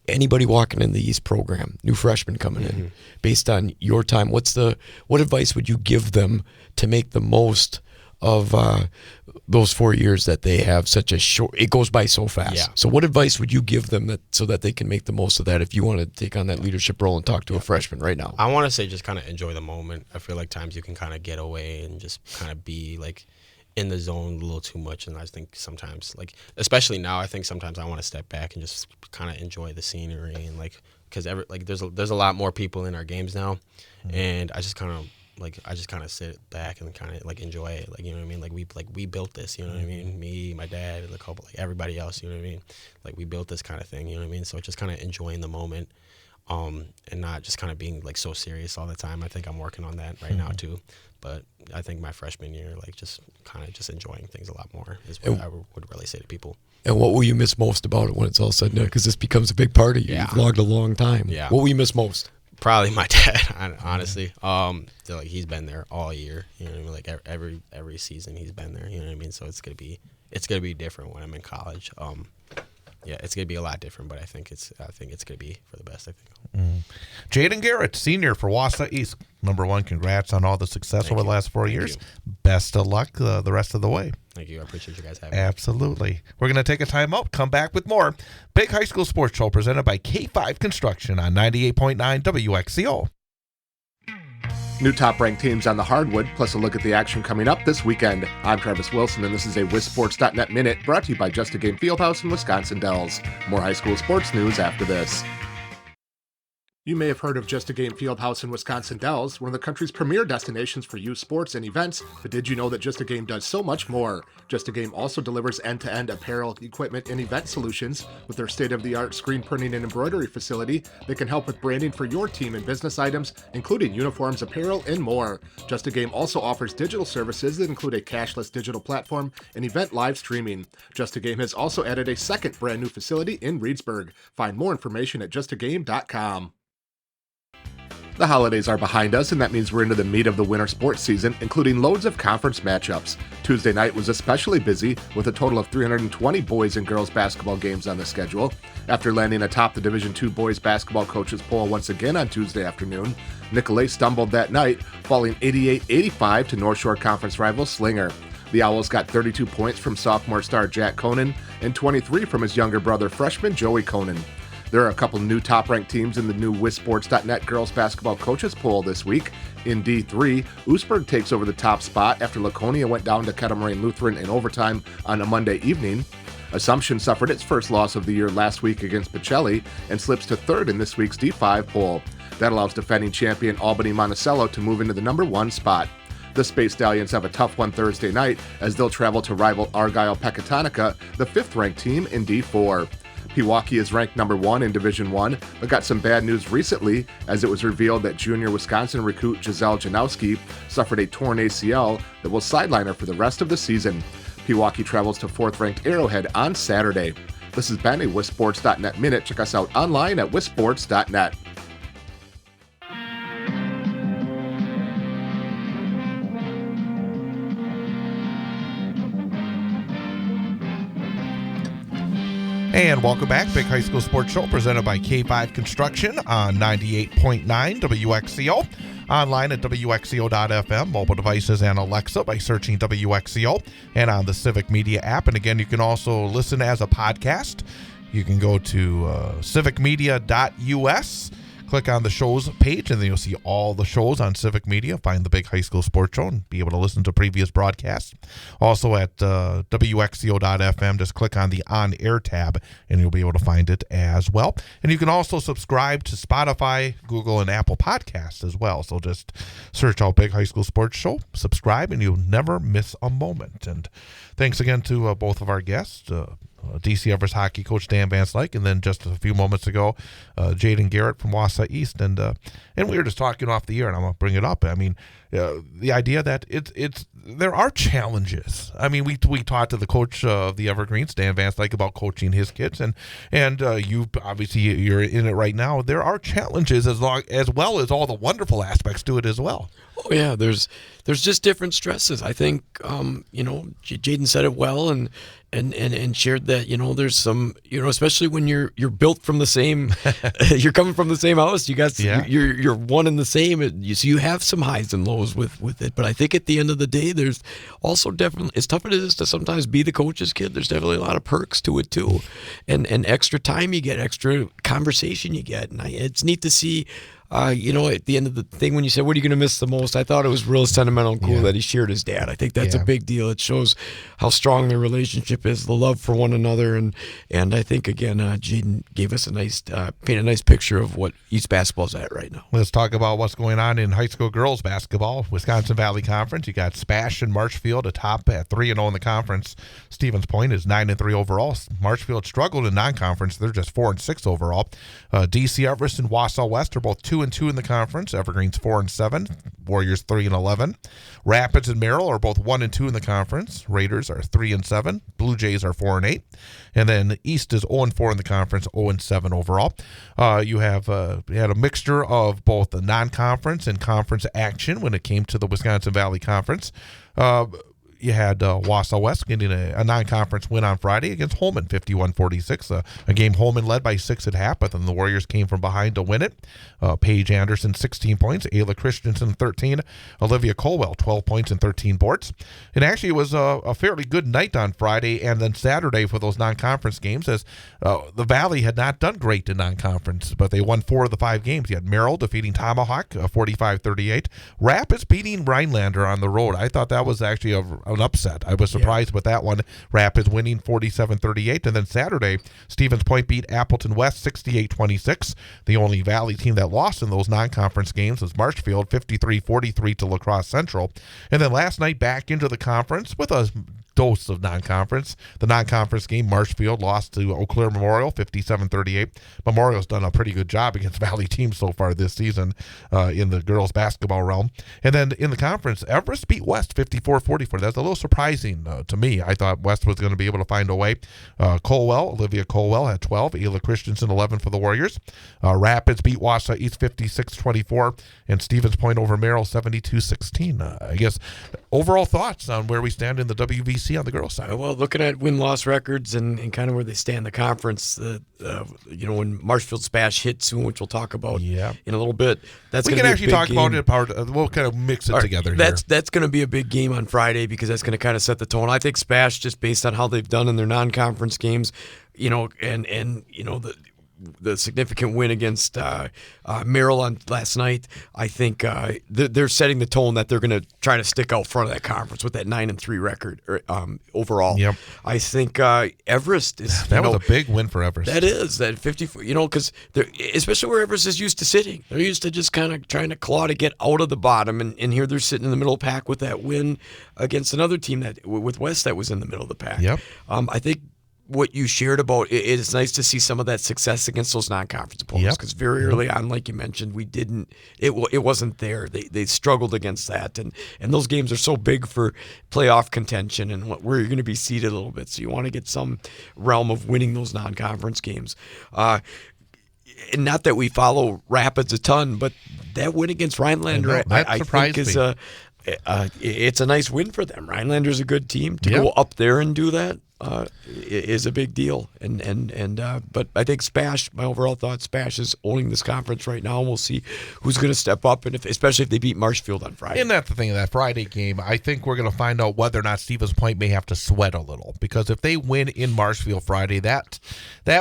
anybody walking in the East program, new freshmen coming in, based on your time, what advice would you give them to make the most of those 4 years that they have such a short, it goes by so fast. Yeah. So what advice would you give them so that they can make the most of that if you want to take on that leadership role and talk to a freshman right now? I want to say just kind of enjoy the moment. I feel like times you can kind of get away and just kind of be like in the zone a little too much. And I think sometimes, like, especially now, I think sometimes I want to step back and just kind of enjoy the scenery and because there's a lot more people in our games now, and I just kind of sit back and kind of enjoy it, you know what I mean? We built this, you know what I mean? Me, my dad, and a couple, everybody else, you know what I mean? We built this kind of thing, you know what I mean? So just kind of enjoying the moment, and not just kind of being so serious all the time. I think I'm working on that right now too. but I think my freshman year, like just kind of just enjoying things a lot more is what I would really say to people. And what will you miss most about it when it's all said and done? Because this becomes a big part of you. Yeah. You've logged a long time. Yeah. What will you miss most? Probably my dad, honestly. So, like he's been there all year. You know what I mean? Like every season he's been there. You know what I mean? So it's gonna be different when I'm in college. Yeah, it's gonna be a lot different, but I think it's gonna be for the best. I think. Jaden Garrett, senior for Wausau East. Number one, congrats on all the success over the last 4 years. Best of luck the rest of the way. Thank you. I appreciate you guys having me. Absolutely. We're going to take a time out, come back with more. Big High School Sports Show presented by K5 Construction on 98.9 WXCO. New top-ranked teams on the hardwood, plus a look at the action coming up this weekend. I'm Travis Wilson, and this is a WisSports.net Minute brought to you by Just a Game Fieldhouse in Wisconsin Dells. More high school sports news after this. You may have heard of Just a Game Fieldhouse in Wisconsin Dells, one of the country's premier destinations for youth sports and events, but did you know that Just a Game does so much more? Just a Game also delivers end-to-end apparel, equipment, and event solutions with their state-of-the-art screen printing and embroidery facility that can help with branding for your team and business items, including uniforms, apparel, and more. Just a Game also offers digital services that include a cashless digital platform and event live streaming. Just a Game has also added a second brand new facility in Reedsburg. Find more information at justagame.com. The holidays are behind us, and that means we're into the meat of the winter sports season, including loads of conference matchups. Tuesday night was especially busy, with a total of 320 boys and girls basketball games on the schedule. After landing atop the Division II boys basketball coaches poll once again on Tuesday afternoon, Nicolay stumbled that night, falling 88-85 to North Shore Conference rival Slinger. The Owls got 32 points from sophomore star Jack Conan and 23 from his younger brother freshman Joey Conan. There are a couple new top-ranked teams in the new WisSports.net girls basketball coaches poll this week. In D3, Oostburg takes over the top spot after Laconia went down to Kettle Moraine Lutheran in overtime on a Monday evening. Assumption suffered its first loss of the year last week against Pacelli and slips to third in this week's D5 poll. That allows defending champion Albany Monticello to move into the number one spot. The Space Stallions have a tough one Thursday night as they'll travel to rival Argyle Pecatonica, the fifth-ranked team in D4. Pewaukee is ranked number one in Division I, but got some bad news recently as it was revealed that junior Wisconsin recruit Giselle Janowski suffered a torn ACL that will sideline her for the rest of the season. Pewaukee travels to fourth-ranked Arrowhead on Saturday. This has been a WisSports.net Minute. Check us out online at WisSports.net. And welcome back. Big High School Sports Show presented by K5 Construction on 98.9 WXCO. Online at WXCO.FM, mobile devices, and Alexa by searching WXCO, and on the Civic Media app. And again, you can also listen as a podcast. You can go to civicmedia.us. Click on the shows page, and then you'll see all the shows on Civic Media. Find the Big High School Sports Show and be able to listen to previous broadcasts. Also at WXCO.FM, just click on the On Air tab, and you'll be able to find it as well. And you can also subscribe to Spotify, Google, and Apple Podcasts as well. So just search out Big High School Sports Show, subscribe, and you'll never miss a moment. And thanks again to both of our guests, DC Everest hockey coach Dan Van Slyke, and then just a few moments ago, Jaden Garrett from Wausau East, and we were just talking off the air, and I'm gonna bring it up. I mean, the idea that there are challenges. I mean, we talked to the coach of the Evergreens, Dan Van Slyke, about coaching his kids, and you obviously you're in it right now. There are challenges as well as all the wonderful aspects to it as well. Oh yeah, there's just different stresses. I think Jaden said it well and shared that there's some especially when you're built from the same you're coming from the same house. You got you're one and the same. So you have some highs and lows with it. But I think at the end of the day, there's also definitely, as tough as it is to sometimes be the coach's kid, there's definitely a lot of perks to it too, and extra time you get, extra conversation you get, and it's neat to see. At the end of the thing, when you said, what are you going to miss the most? I thought it was real sentimental and cool that he shared his dad. I think that's a big deal. It shows how strong their relationship is, the love for one another. And I think, again, Jaden gave us paint a nice picture of what East basketball's at right now. Let's talk about what's going on in high school girls basketball. Wisconsin Valley Conference. You got Spash and Marshfield atop at 3-0 in the conference. Stevens Point is 9-3 overall. Marshfield struggled in non-conference. They're just 4-6 overall. DC Everest and Wausau West are both 2-2 2-2 in the conference. Evergreen's 4-7. Warriors 3-11. Rapids and Merrill are both 1-2 in the conference. Raiders are 3-7. Blue Jays are 4-8. And then East is 0-4 in the conference, 0-7 overall. You had a mixture of both the non-conference and conference action when it came to the Wisconsin Valley Conference. You had Wausau West getting a non-conference win on Friday against Holman, 51-46. A game Holman led by 6 at half, but then the Warriors came from behind to win it. Paige Anderson, 16 points. Ayla Christensen, 13. Olivia Colwell, 12 points and 13 boards. And actually, it was a fairly good night on Friday and then Saturday for those non-conference games, as the Valley had not done great in non-conference, but they won 4 of the 5 games. You had Merrill defeating Tomahawk, 45-38. Rapids beating Rhinelander on the road. I thought that was actually an upset. I was surprised with that one. Rapids winning 47-38. And then Saturday, Stevens Point beat Appleton West 68-26. The only Valley team that lost in those non-conference games was Marshfield, 53-43 to La Crosse Central. And then last night, back into the conference with a dose of non-conference. The non-conference game, Marshfield lost to Eau Claire Memorial, 57-38. Memorial's done a pretty good job against Valley teams so far this season in the girls basketball realm. And then in the conference, Everest beat West 54-44. That's a little surprising to me. I thought West was going to be able to find a way. Olivia Colwell had 12. Ayla Christensen, 11 for the Warriors. Rapids beat Wausau East 56-24. And Stevens Point over Merrill 72-16. I guess overall thoughts on where we stand in the WVC on the girls' side? Well, looking at win-loss records and kind of where they stand in the conference, when Marshfield Spash hits soon, which we'll talk about in a little bit, that's going to be a big game. We can actually talk about it. We'll kind of mix it together here. That's going to be a big game on Friday because that's going to kind of set the tone. I think Spash, just based on how they've done in their non-conference games, the significant win against Merrill on last night, I think they're setting the tone that they're going to try to stick out front of that conference with that 9-3 record overall. Yep. I think Everest is. That was a big win for Everest. That is that 54. Because especially where Everest is used to sitting, they're used to just kind of trying to claw to get out of the bottom, and here they're sitting in the middle of the pack with that win against another team with West that was in the middle of the pack. Yep. I think what you shared about it's nice to see some of that success against those non-conference opponents because very early on, like you mentioned, it wasn't there. They struggled against that, and those games are so big for playoff contention and where you're going to be seated a little bit. So you want to get some realm of winning those non-conference games. And not that we follow Rapids a ton, but that win against Rhinelander, I think is it's a nice win for them. Rhinelander's a good team to go up there and do that. Is a big deal, but I think Spash. My overall thought, Spash is owning this conference right now, and we'll see who's going to step up, and especially if they beat Marshfield on Friday. And that's the thing, that Friday game, I think we're going to find out whether or not Stevens Point may have to sweat a little, because if they win in Marshfield Friday, that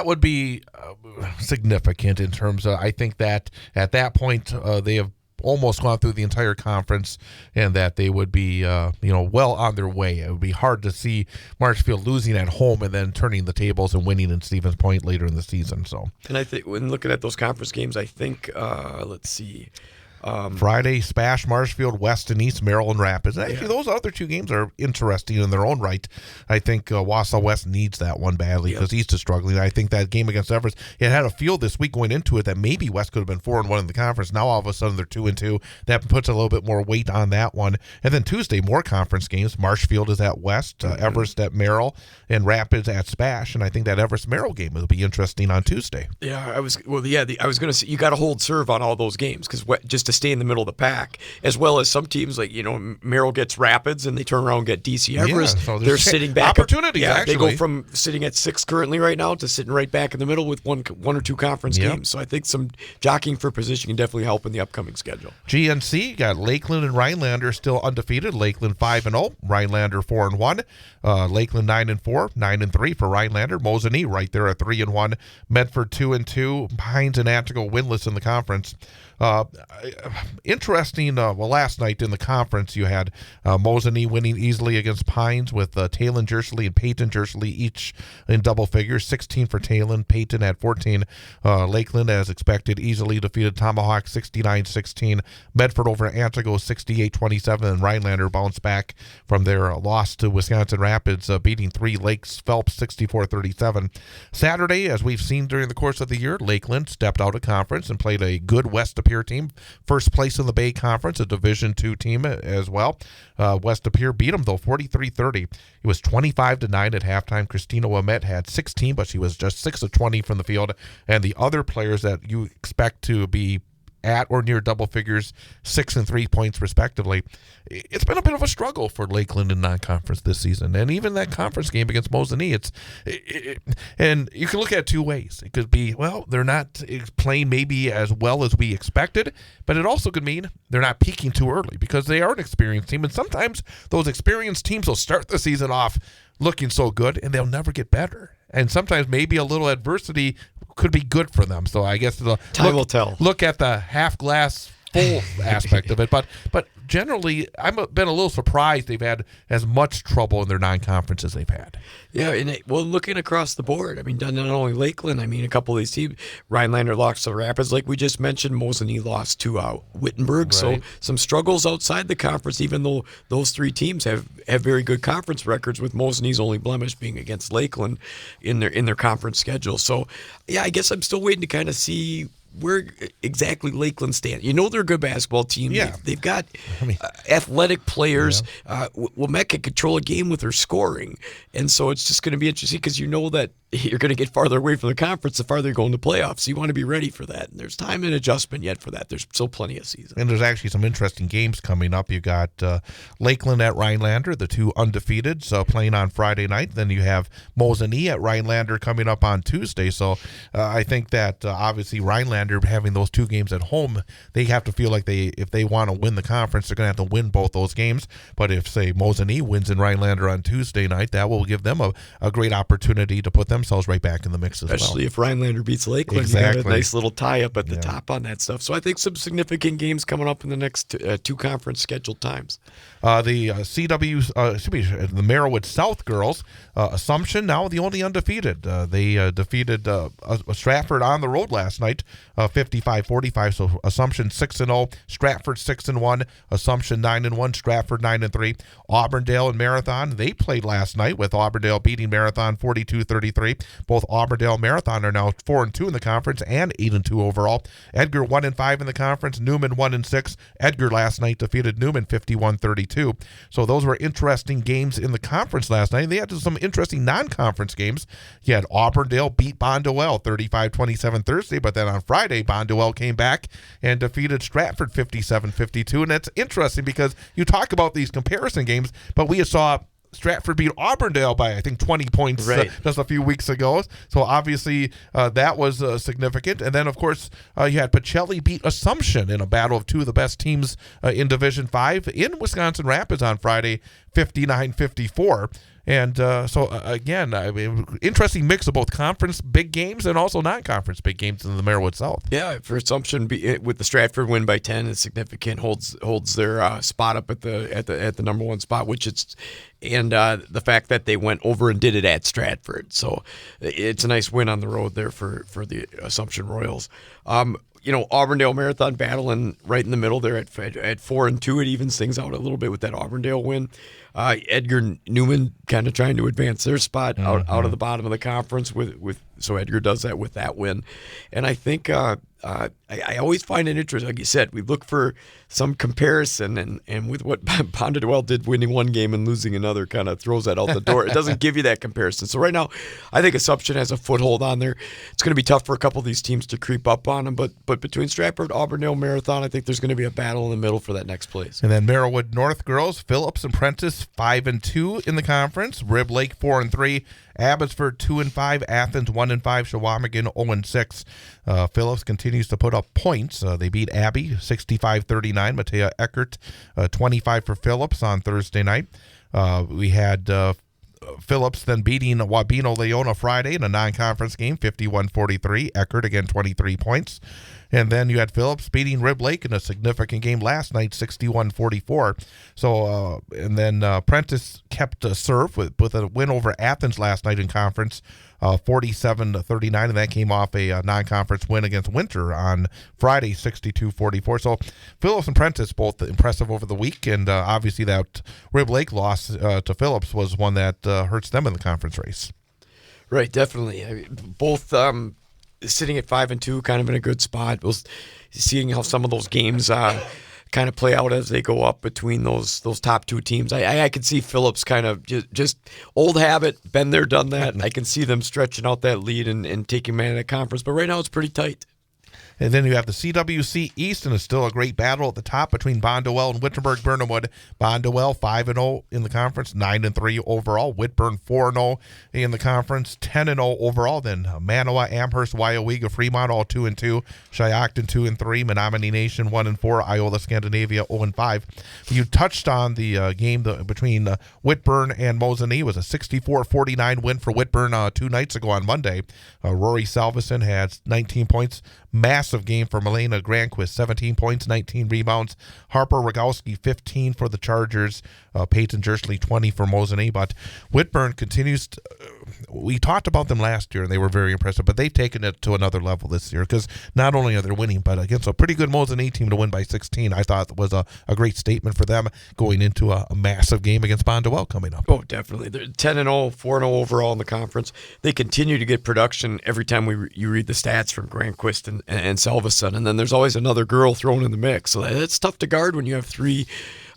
would be significant in terms of. I think that at that point they have almost gone through the entire conference, and that they would be, well on their way. It would be hard to see Marshfield losing at home and then turning the tables and winning in Stevens Point later in the season. So, and I think when looking at those conference games, I think let's see. Friday, Spash, Marshfield, West and East, Merrill, and Rapids. Actually, those other two games are interesting in their own right. I think Wausau West needs that one badly because East is struggling. I think that game against Everest, it had a feel this week going into it that maybe West could have been 4-1 in the conference. Now all of a sudden they're 2-2. That puts a little bit more weight on that one. And then Tuesday, more conference games. Marshfield is at West, Everest at Merrill, and Rapids at Spash. And I think that Everest-Merrill game will be interesting on Tuesday. Yeah, I was going to say you got to hold serve on all those games because just to stay in the middle of the pack, as well as some teams like Merrill gets Rapids and they turn around and get DC Everest. So they're sitting back opportunities. They go from sitting at 6 currently right now to sitting right back in the middle with one or two conference games. So I think some jockeying for position can definitely help in the upcoming schedule. GNC got Lakeland and Rhinelander still undefeated. Lakeland 5-0, Rhinelander 4-1. Lakeland 9-4, 9-3 for Rhinelander. Mosinee right there at 3-1. Medford 2-2. Pines and Antigo winless in the conference. Interesting. Last night in the conference, you had Mosinee winning easily against Pines with Talon Jersley and Peyton Jersley each in double figures. 16 for Talon, Peyton had 14. Lakeland, as expected, easily defeated Tomahawk 69-16. Medford over Antigo 68-27, and Rhinelander bounced back from their loss to Wisconsin Rapids, beating 3 Lakes Phelps 64-37. Saturday, as we've seen during the course of the year, Lakeland stepped out of conference and played a good West De Pere team, first place in the Bay Conference, a Division II team as well. West De Pere beat them, though, 43-30. It was 25-9 at halftime. Christina Ouimet had 16, but she was just 6 of 20 from the field. And the other players that you expect to be at or near double figures, 6 and 3 points respectively. It's been a bit of a struggle for Lakeland in non-conference this season, and even that conference game against Mosinee, and you can look at it two ways. It could be, well, they're not playing maybe as well as we expected, but it also could mean they're not peaking too early because they are an experienced team, and sometimes those experienced teams will start the season off looking so good, and they'll never get better. And sometimes maybe a little adversity could be good for them. So I guess time will tell. Look at the half glass full aspect of it. But generally, I've been a little surprised they've had as much trouble in their non-conference as they've had. Yeah, and looking across the board, I mean, not only Lakeland, I mean, a couple of these teams, Rhinelander lost to Rapids, like we just mentioned, Mosinee lost to Wittenberg. Right. So some struggles outside the conference, even though those three teams have very good conference records, with Mosinee's only blemish being against Lakeland in their conference schedule. So, yeah, I guess I'm still waiting to kind of see where exactly Lakeland stand. You know they're a good basketball team. Yeah. They've got athletic players. Yeah. Ouimet can control a game with her scoring. And so it's just going to be interesting because you know that you're going to get farther away from the conference the farther you go into playoffs. So you want to be ready for that. And there's time and adjustment yet for that. There's still plenty of season. And there's actually some interesting games coming up. You got Lakeland at Rhinelander, the two undefeated, so playing on Friday night. Then you have Mosinee at Rhinelander coming up on Tuesday. So I think that obviously Rhinelander having those two games at home, they have to feel like if they want to win the conference, they're going to have to win both those games. But if, say, Mosinee wins in Rhinelander on Tuesday night, that will give them a great opportunity to put themselves right back in the mix as well. Especially if Rhinelander beats Lakeland. Exactly. You got a nice little tie-up at the top on that stuff. So I think some significant games coming up in the next two conference scheduled times. The the Merriwood South girls, Assumption, now the only undefeated. They defeated Stratford on the road last night, 55-45. So Assumption 6-0, Stratford 6-1, Assumption 9-1, Stratford 9-3. Auburndale and Marathon, they played last night with Auburndale beating Marathon 42-33. Both Auburndale and Marathon are now 4-2 in the conference and 8-2 overall. Edgar 1-5 in the conference, Newman 1-6. Edgar last night defeated Newman 51-32. So those were interesting games in the conference last night. They had some interesting non-conference games. You had Auburndale beat Bonduelle 35-27 Thursday, but then on Friday, Bonduelle came back and defeated Stratford 57-52. And that's interesting because you talk about these comparison games, but we saw Stratford beat Auburndale by, I think, 20 points just a few weeks ago. So obviously that was significant. And then, of course, you had Pacelli beat Assumption in a battle of two of the best teams in Division 5 in Wisconsin Rapids on Friday, 59-54. And again, I mean, interesting mix of both conference big games and also non-conference big games in the Merriwood South. Yeah, for Assumption, with the Stratford win by 10 is significant. Holds their spot up at the number one spot, which it's the fact that they went over and did it at Stratford. So it's a nice win on the road there for the Assumption Royals. Auburndale Marathon battling right in the middle there at 4-2. It evens things out a little bit with that Auburndale win. Edgar Newman kind of trying to advance their spot out of the bottom of the conference so Edgar does that with that win. And I think I always find it interesting. Like you said, we look for some comparison, and with what Bonduelle did, winning one game and losing another kind of throws that out the door. It doesn't give you that comparison. So right now, I think Assumption has a foothold on there. It's going to be tough for a couple of these teams to creep up on them, but between Stratford, Auburndale, Marathon, I think there's going to be a battle in the middle for that next place. And then Merriwood North girls, Phillips and Prentice 5-2 in the conference, Rib Lake 4-3. Abbotsford 2-5, Athens 1-5, Shawamigan 0-6. Phillips continues to put up points. They beat Abbey 65-39. Matea Eckert 25 for Phillips on Thursday night. We had Phillips then beating Wabeno Leona Friday in a non-conference game 51-43. Eckert again 23 points. And then you had Phillips beating Rib Lake in a significant game last night, 61-44. So, and then Prentice kept serve with a win over Athens last night in conference, 47-39, and that came off a non-conference win against Winter on Friday, 62-44. So Phillips and Prentice both impressive over the week, and obviously that Rib Lake loss to Phillips was one that hurts them in the conference race. Right, definitely. I mean, both sitting at 5-2, kind of in a good spot. Seeing how some of those games kind of play out as they go up between those top two teams. I can see Phillips kind of just old habit, been there, done that. I can see them stretching out that lead and taking man of the conference. But right now it's pretty tight. And then you have the CWC East, and it's still a great battle at the top between Bondwell and Wittenberg-Burnhamwood. Bondwell 5-0 in the conference, 9-3 overall. Whitburn 4-0 in the conference, 10-0 overall. Then Manawa, Amherst, Wyowega, Fremont all 2-2. Shiocton 2-3. Menominee Nation 1-4. Iola Scandinavia 0-5. You touched on the game between Whitburn and Mosinee. It was a 64-49 win for Whitburn 2 nights ago on Monday. Rory Salveson had 19 points. Massive game for Milena Granquist, 17 points, 19 rebounds. Harper Rogowski, 15 for the Chargers. Peyton Jersley, 20 for Mosinee. But Whitburn continues to, we talked about them last year, and they were very impressive, but they've taken it to another level this year because not only are they winning, but against a pretty good Mosinee team to win by 16, I thought was a great statement for them going into a massive game against Bondwell coming up. Oh, definitely. They're 10-0, 4-0 overall in the conference. They continue to get production every time you read the stats from Granquist and Salveson, and then there's always another girl thrown in the mix. So it's tough to guard when you have three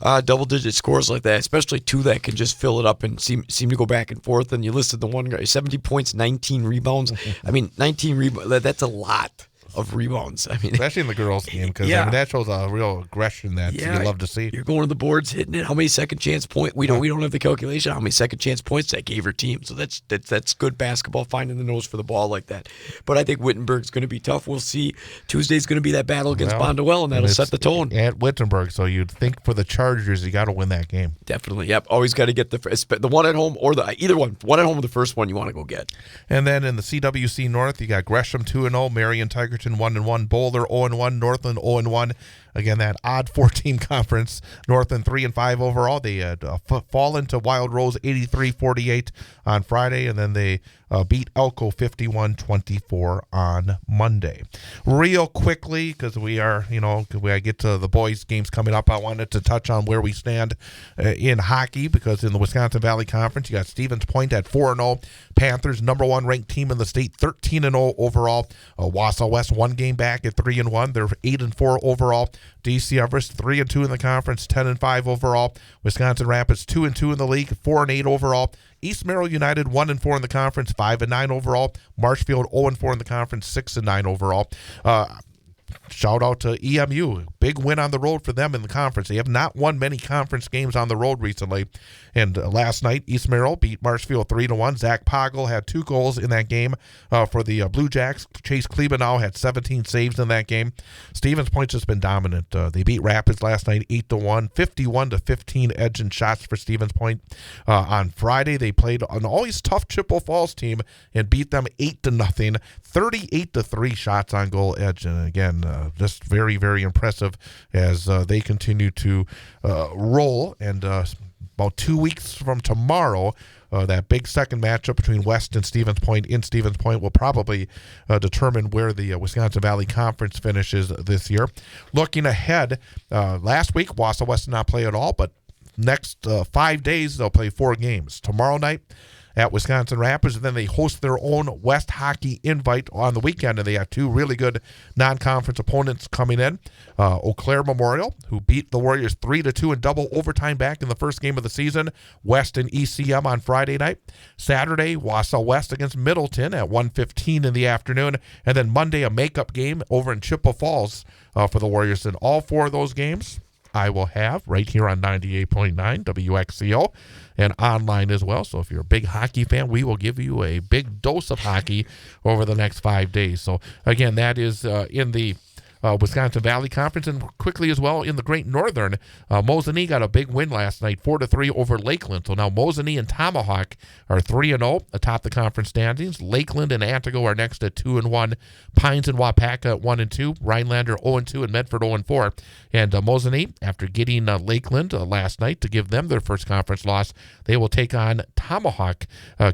double-digit scores like that, especially two that can just fill it up and seem to go back and forth. And you listed the one guy, 70 points, 19 rebounds. I mean, 19 rebounds, that's a lot of rebounds. I mean, especially in the girls' game, because that shows a real aggression that you love to see. You're going to the boards, hitting it. How many second chance points? We don't have the calculation. How many second chance points that gave her team? So that's good basketball, finding the nose for the ball like that. But I think Wittenberg's going to be tough. We'll see. Tuesday's going to be that battle against Bondwell, and that'll set the tone at Wittenberg. So you'd think for the Chargers, you got to win that game. Definitely. Yep. Always got to get the one at home or either one. One at home or the first one you want to go get. And then in the CWC North, you got Gresham 2-0, Marion Tigerton 1-1, Boulder 0-1, Northland 0-1. Again, that odd 4-team conference. Northland 3-5 overall. They had fallen to Wild Rose 83-48 on Friday, and then they beat Elko 51-24 on Monday. Real quickly, because we get to the boys' games coming up, I wanted to touch on where we stand in hockey, because in the Wisconsin Valley Conference, you got Stevens Point at 4-0. Panthers, number one ranked team in the state, 13-0 overall. Wausau West, one game back at 3-1. They're 8-4 overall. DC Everest 3-2 in the conference, 10-5 overall. Wisconsin Rapids 2-2 in the league, 4-8 overall. East Merrill United 1-4 in the conference, 5-9 overall. Marshfield 0-4 in the conference, 6-9 overall. Shout out to EMU. Big win on the road for them in the conference. They have not won many conference games on the road recently. And last night, East Merrill beat Marshfield 3-1. Zach Poggle had 2 goals in that game for the Blue Jacks. Chase Klebanow had 17 saves in that game. Stevens Point's just been dominant. They beat Rapids last night 8-1, 51-15 edge and shots for Stevens Point. On Friday, they played an always tough Chippewa Falls team and beat them 8-0, 38-3 shots on goal edge. And again, just very, very impressive as they continue to roll. And about 2 weeks from tomorrow, that big second matchup between West and Stevens Point in Stevens Point will probably determine where the Wisconsin Valley Conference finishes this year. Looking ahead, last week, Wausau West did not play at all, but next 5 days, they'll play 4 games. Tomorrow night at Wisconsin Rapids, and then they host their own West Hockey Invite on the weekend, and they have 2 really good non-conference opponents coming in. Eau Claire Memorial, who beat the Warriors 3-2 in double overtime back in the first game of the season. West and ECM on Friday night. Saturday, Wausau West against Middleton at 1:15 in the afternoon, and then Monday, a makeup game over in Chippewa Falls for the Warriors. And all 4 of those games I will have right here on 98.9 WXCO and online as well. So if you're a big hockey fan, we will give you a big dose of hockey over the next 5 days. So again, that is in the Wisconsin Valley Conference, and quickly as well in the Great Northern. Mosinee got a big win last night, 4-3 over Lakeland. So now Mosinee and Tomahawk are 3-0 atop the conference standings. Lakeland and Antigo are next at 2-1. Pines and Wapaka at 1-2. Rhinelander 0-2 and Medford 0-4. And Mosinee, after getting Lakeland last night to give them their first conference loss, they will take on Tomahawk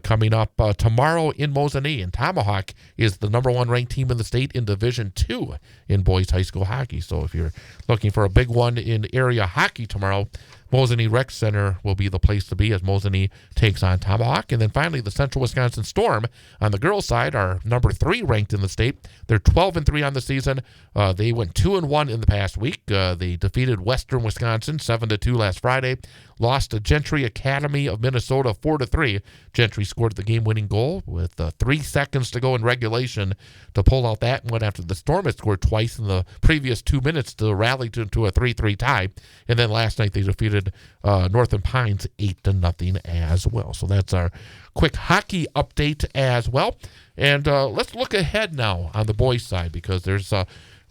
coming up tomorrow in Mosinee. And Tomahawk is the number one ranked team in the state in Division II in boys high school hockey. So if you're looking for a big one in area hockey tomorrow, Mosinee Rec Center will be the place to be as Mosinee takes on Tomahawk. And then finally, the Central Wisconsin Storm on the girls' side are number 3 ranked in the state. They're 12-3 on the season. They went 2-1 in the past week. They defeated Western Wisconsin 7-2 last Friday. Lost to Gentry Academy of Minnesota 4-3. Gentry scored the game-winning goal with 3 seconds to go in regulation to pull out that one after the Storm had scored twice in the previous 2 minutes to rally to a 3-3 tie. And then last night they defeated Northern Pines 8-0 as well. So that's our quick hockey update as well. And let's look ahead now on the boys' side because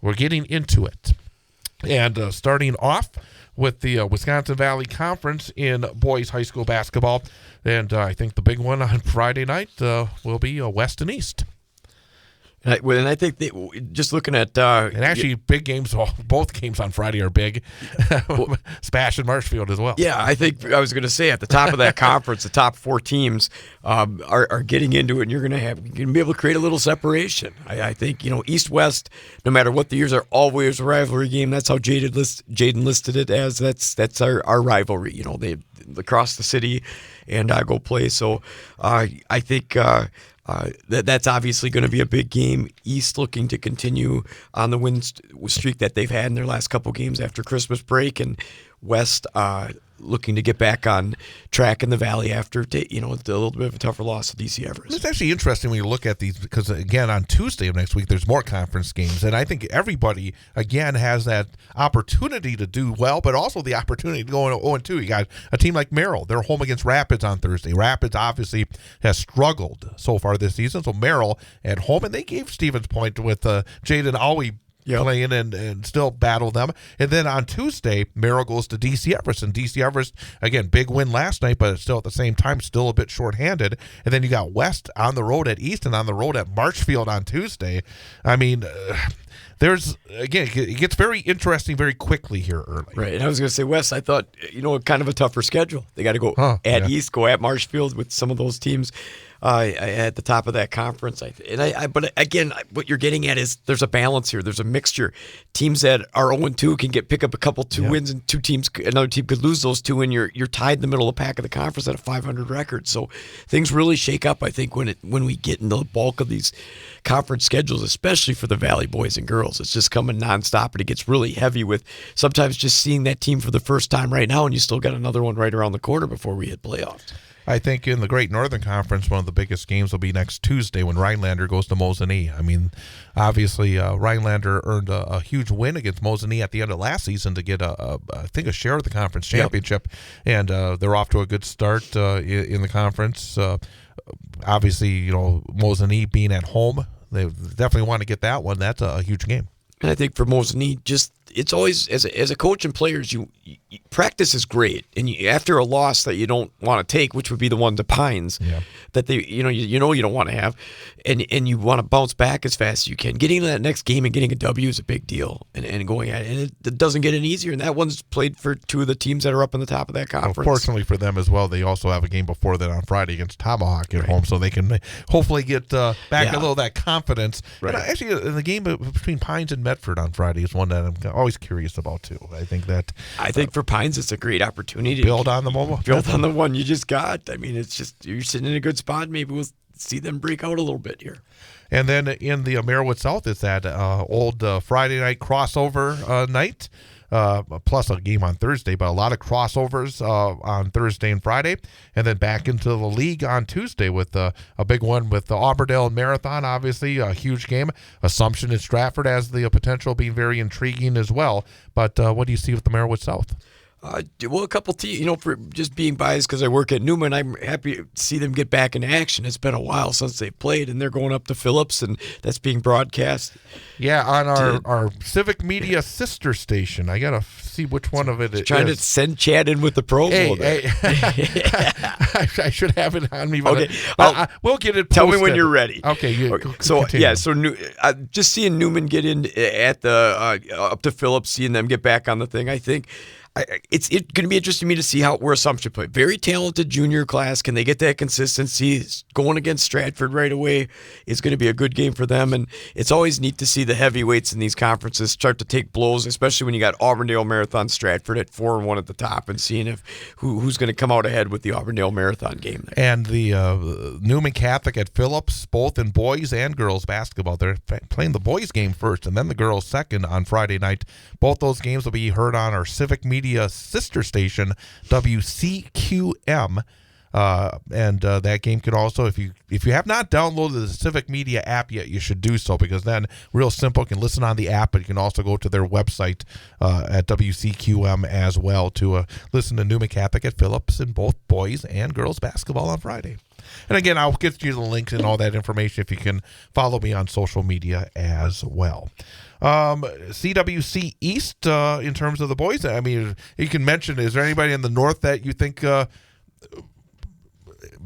we're getting into it. And starting off with the Wisconsin Valley Conference in boys high school basketball. And I think the big one on Friday night will be West and East. And I think just looking at and actually big games, both games on Friday are big. Spash and Marshfield as well. Yeah, I think I was going to say at the top of that conference, the top 4 teams are getting into it, and you're going to be able to create a little separation. I think East-West, no matter what the years, are always a rivalry game. That's how Jaden listed it as. That's our rivalry. They across the city and go play. So I think. That's obviously going to be a big game. East looking to continue on the win streak that they've had in their last couple games after Christmas break, and West looking to get back on track in the Valley after a little bit of a tougher loss to DC Everest. It's actually interesting when you look at these because, again, on Tuesday of next week, there's more conference games. And I think everybody, again, has that opportunity to do well, but also the opportunity to go 0-2. You got a team like Merrill. They're home against Rapids on Thursday. Rapids obviously has struggled so far this season. So Merrill at home, and they gave Stevens Point with Jaden Awi playing and still battle them. And then on Tuesday, Merrill goes to DC Everest. And DC Everest, again, big win last night, but still at the same time, still a bit shorthanded. And then you got West on the road at East and on the road at Marshfield on Tuesday. I mean, it gets very interesting very quickly here early. Right, and I was going to say West, I thought, kind of a tougher schedule. They got to go East, go at Marshfield with some of those teams at the top of that conference. But again, what you're getting at is there's a balance here. There's a mixture. Teams that are 0-2 can pick up a couple 2 wins, and another team could lose those 2, and you're tied in the middle of the pack of the conference at a 500 record. So things really shake up, I think, when we get into the bulk of these conference schedules, especially for the Valley boys and girls. It's just coming nonstop, and it gets really heavy with sometimes just seeing that team for the first time right now, and you still got another one right around the corner before we hit playoffs. I think in the Great Northern Conference, one of the biggest games will be next Tuesday when Rhinelander goes to Mosinee. I mean, obviously, Rhinelander earned a huge win against Mosinee at the end of last season to get, I think, a share of the conference championship, and they're off to a good start in the conference. Obviously, Mosinee being at home, they definitely want to get that one. That's a huge game. And I think for Mosinee, it's always as a coach and players, you practice is great, and after a loss that you don't want to take, which would be the one to Pines, that they you don't want to have, and you want to bounce back as fast as you can. Getting to that next game and getting a W is a big deal, and going at it, and it doesn't get any easier. And that one's played for 2 of the teams that are up in the top of that conference. Unfortunately for them as well, they also have a game before that on Friday against Tomahawk at home, so they can hopefully get back a little of that confidence. Right. And actually, the game between Pines and Medford on Friday is one that I'm always curious about too. I think for Pines, it's a great opportunity to build on the one you just got. I mean, it's just you're sitting in a good spot. Maybe we'll see them break out a little bit here. And then in the Merriwood South, it's that old Friday night crossover night. Plus a game on Thursday, but a lot of crossovers on Thursday and Friday, and then back into the league on Tuesday with a big one with the Auburndale Marathon, obviously a huge game. Assumption and Stratford has the potential being very intriguing as well, but what do you see with the Merriwood South? Well, a couple teams, for just being biased because I work at Newman, I'm happy to see them get back in action. It's been a while since they've played, and they're going up to Phillips, and that's being broadcast. Yeah, on our Civic Media sister station. I got to see which one of it is. Trying to send Chad in with the Pro Bowl. Hey. I should have it on me. But okay. We'll get it posted. Tell me when you're ready. Okay. So, continue. so just seeing Newman get in at the up to Phillips, seeing them get back on the thing, I think It's going to be interesting to me to see where Assumption play. Very talented junior class. Can they get that consistency? Going against Stratford right away is going to be a good game for them. And it's always neat to see the heavyweights in these conferences start to take blows, especially when you got Auburndale Marathon Stratford at 4-1 at the top, and seeing who's going to come out ahead with the Auburndale Marathon game there. And the Newman Catholic at Phillips, both in boys and girls basketball. They're playing the boys game first and then the girls second on Friday night. Both those games will be heard on our Civic Media sister station, WCQM. And that game can also, if you have not downloaded the Civic Media app yet, you should do so, because then real simple, you can listen on the app, but you can also go to their website at WCQM as well to listen to Newman Catholic at Phillips in both boys and girls basketball on Friday. And again, I'll get you the links and all that information if you can follow me on social media as well. CWC East, in terms of the boys, I mean, you can mention, is there anybody in the north that you think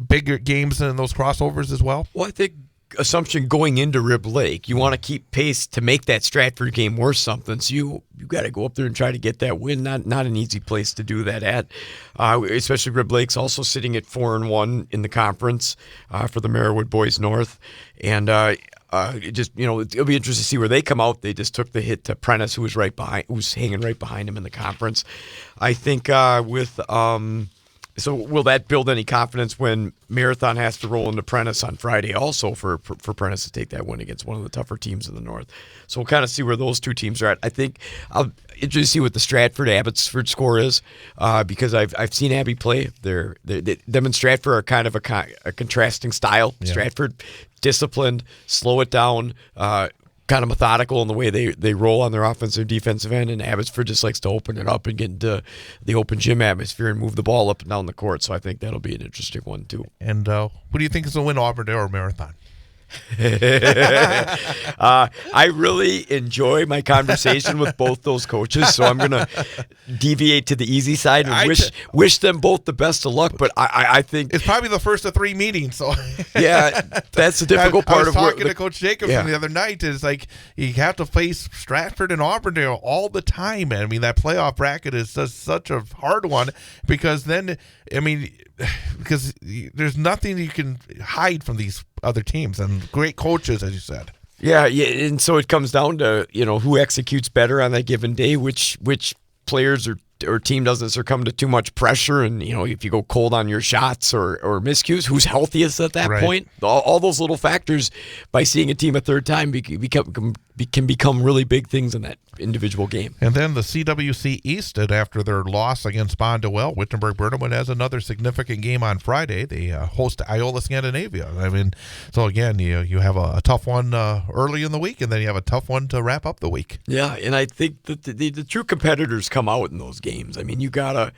bigger games in those crossovers as well? Well, I think Assumption going into Rib Lake, you want to keep pace to make that Stratford game worth something. So you got to go up there and try to get that win. Not an easy place to do that at, especially Rib Lake's also sitting at 4-1 in the conference for the Merriwood Boys North, and it'll be interesting to see where they come out. They just took the hit to Prentice, who's hanging right behind them in the conference. I think so will that build any confidence when Marathon has to roll into Prentice on Friday also for Prentice to take that win against one of the tougher teams in the North? So we'll kind of see where those two teams are at. I think I'll interested to see what the Stratford-Abbotsford score is, because I've seen Abbey play. Them and Stratford are kind of a contrasting style. Yeah. Stratford, disciplined, slow it down, kind of methodical in the way they roll on their offensive defensive end, and Abbotsford just likes to open it up and get into the open gym atmosphere and move the ball up and down the court. So I think that'll be an interesting one too. And what do you think is going to win, Auburndale or Marathon? I really enjoy my conversation with both those coaches, so I'm going to deviate to the easy side and wish them both the best of luck. But I think it's probably the first of 3 meetings. So yeah, that's the difficult part. I was talking to Coach Jacobson the other night. Is like you have to face Stratford and Auburndale all the time. I mean, that playoff bracket is just such a hard one, because then because there's nothing you can hide from these other teams and great coaches, as you said. Yeah, and so it comes down to who executes better on that given day, which players or team doesn't succumb to too much pressure, and if you go cold on your shots or miscues, who's healthiest at that point. All those little factors, by seeing a team a third time, can become really big things in that individual game. And then the CWC East, after their loss against Bondwell, Wittenberg-Burnham has another significant game on Friday. They host Iola Scandinavia. I mean, so again, you have a tough one early in the week, and then you have a tough one to wrap up the week. Yeah, and I think that the true competitors come out in those games. I mean, you gotta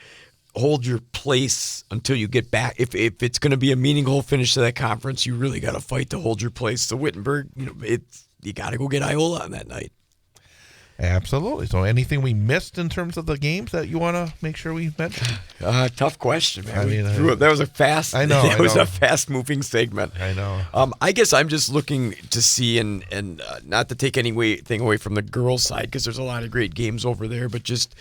hold your place until you get back. If it's going to be a meaningful finish to that conference, you really got to fight to hold your place. So Wittenberg, you got to go get Iola on that night. Absolutely. So anything we missed in terms of the games that you want to make sure we mention? Tough question, man. That was a fast. I know. That was a fast-moving segment. I know. I guess I'm just looking to see, and not to take anything away from the girls' side, because there's a lot of great games over there, but just.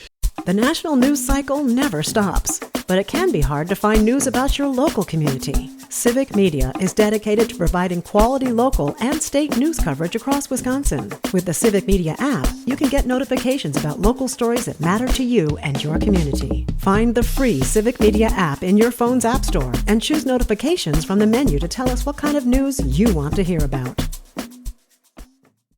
The national news cycle never stops, but it can be hard to find news about your local community. Civic Media is dedicated to providing quality local and state news coverage across Wisconsin. With the Civic Media app, you can get notifications about local stories that matter to you and your community. Find the free Civic Media app in your phone's app store and choose notifications from the menu to tell us what kind of news you want to hear about.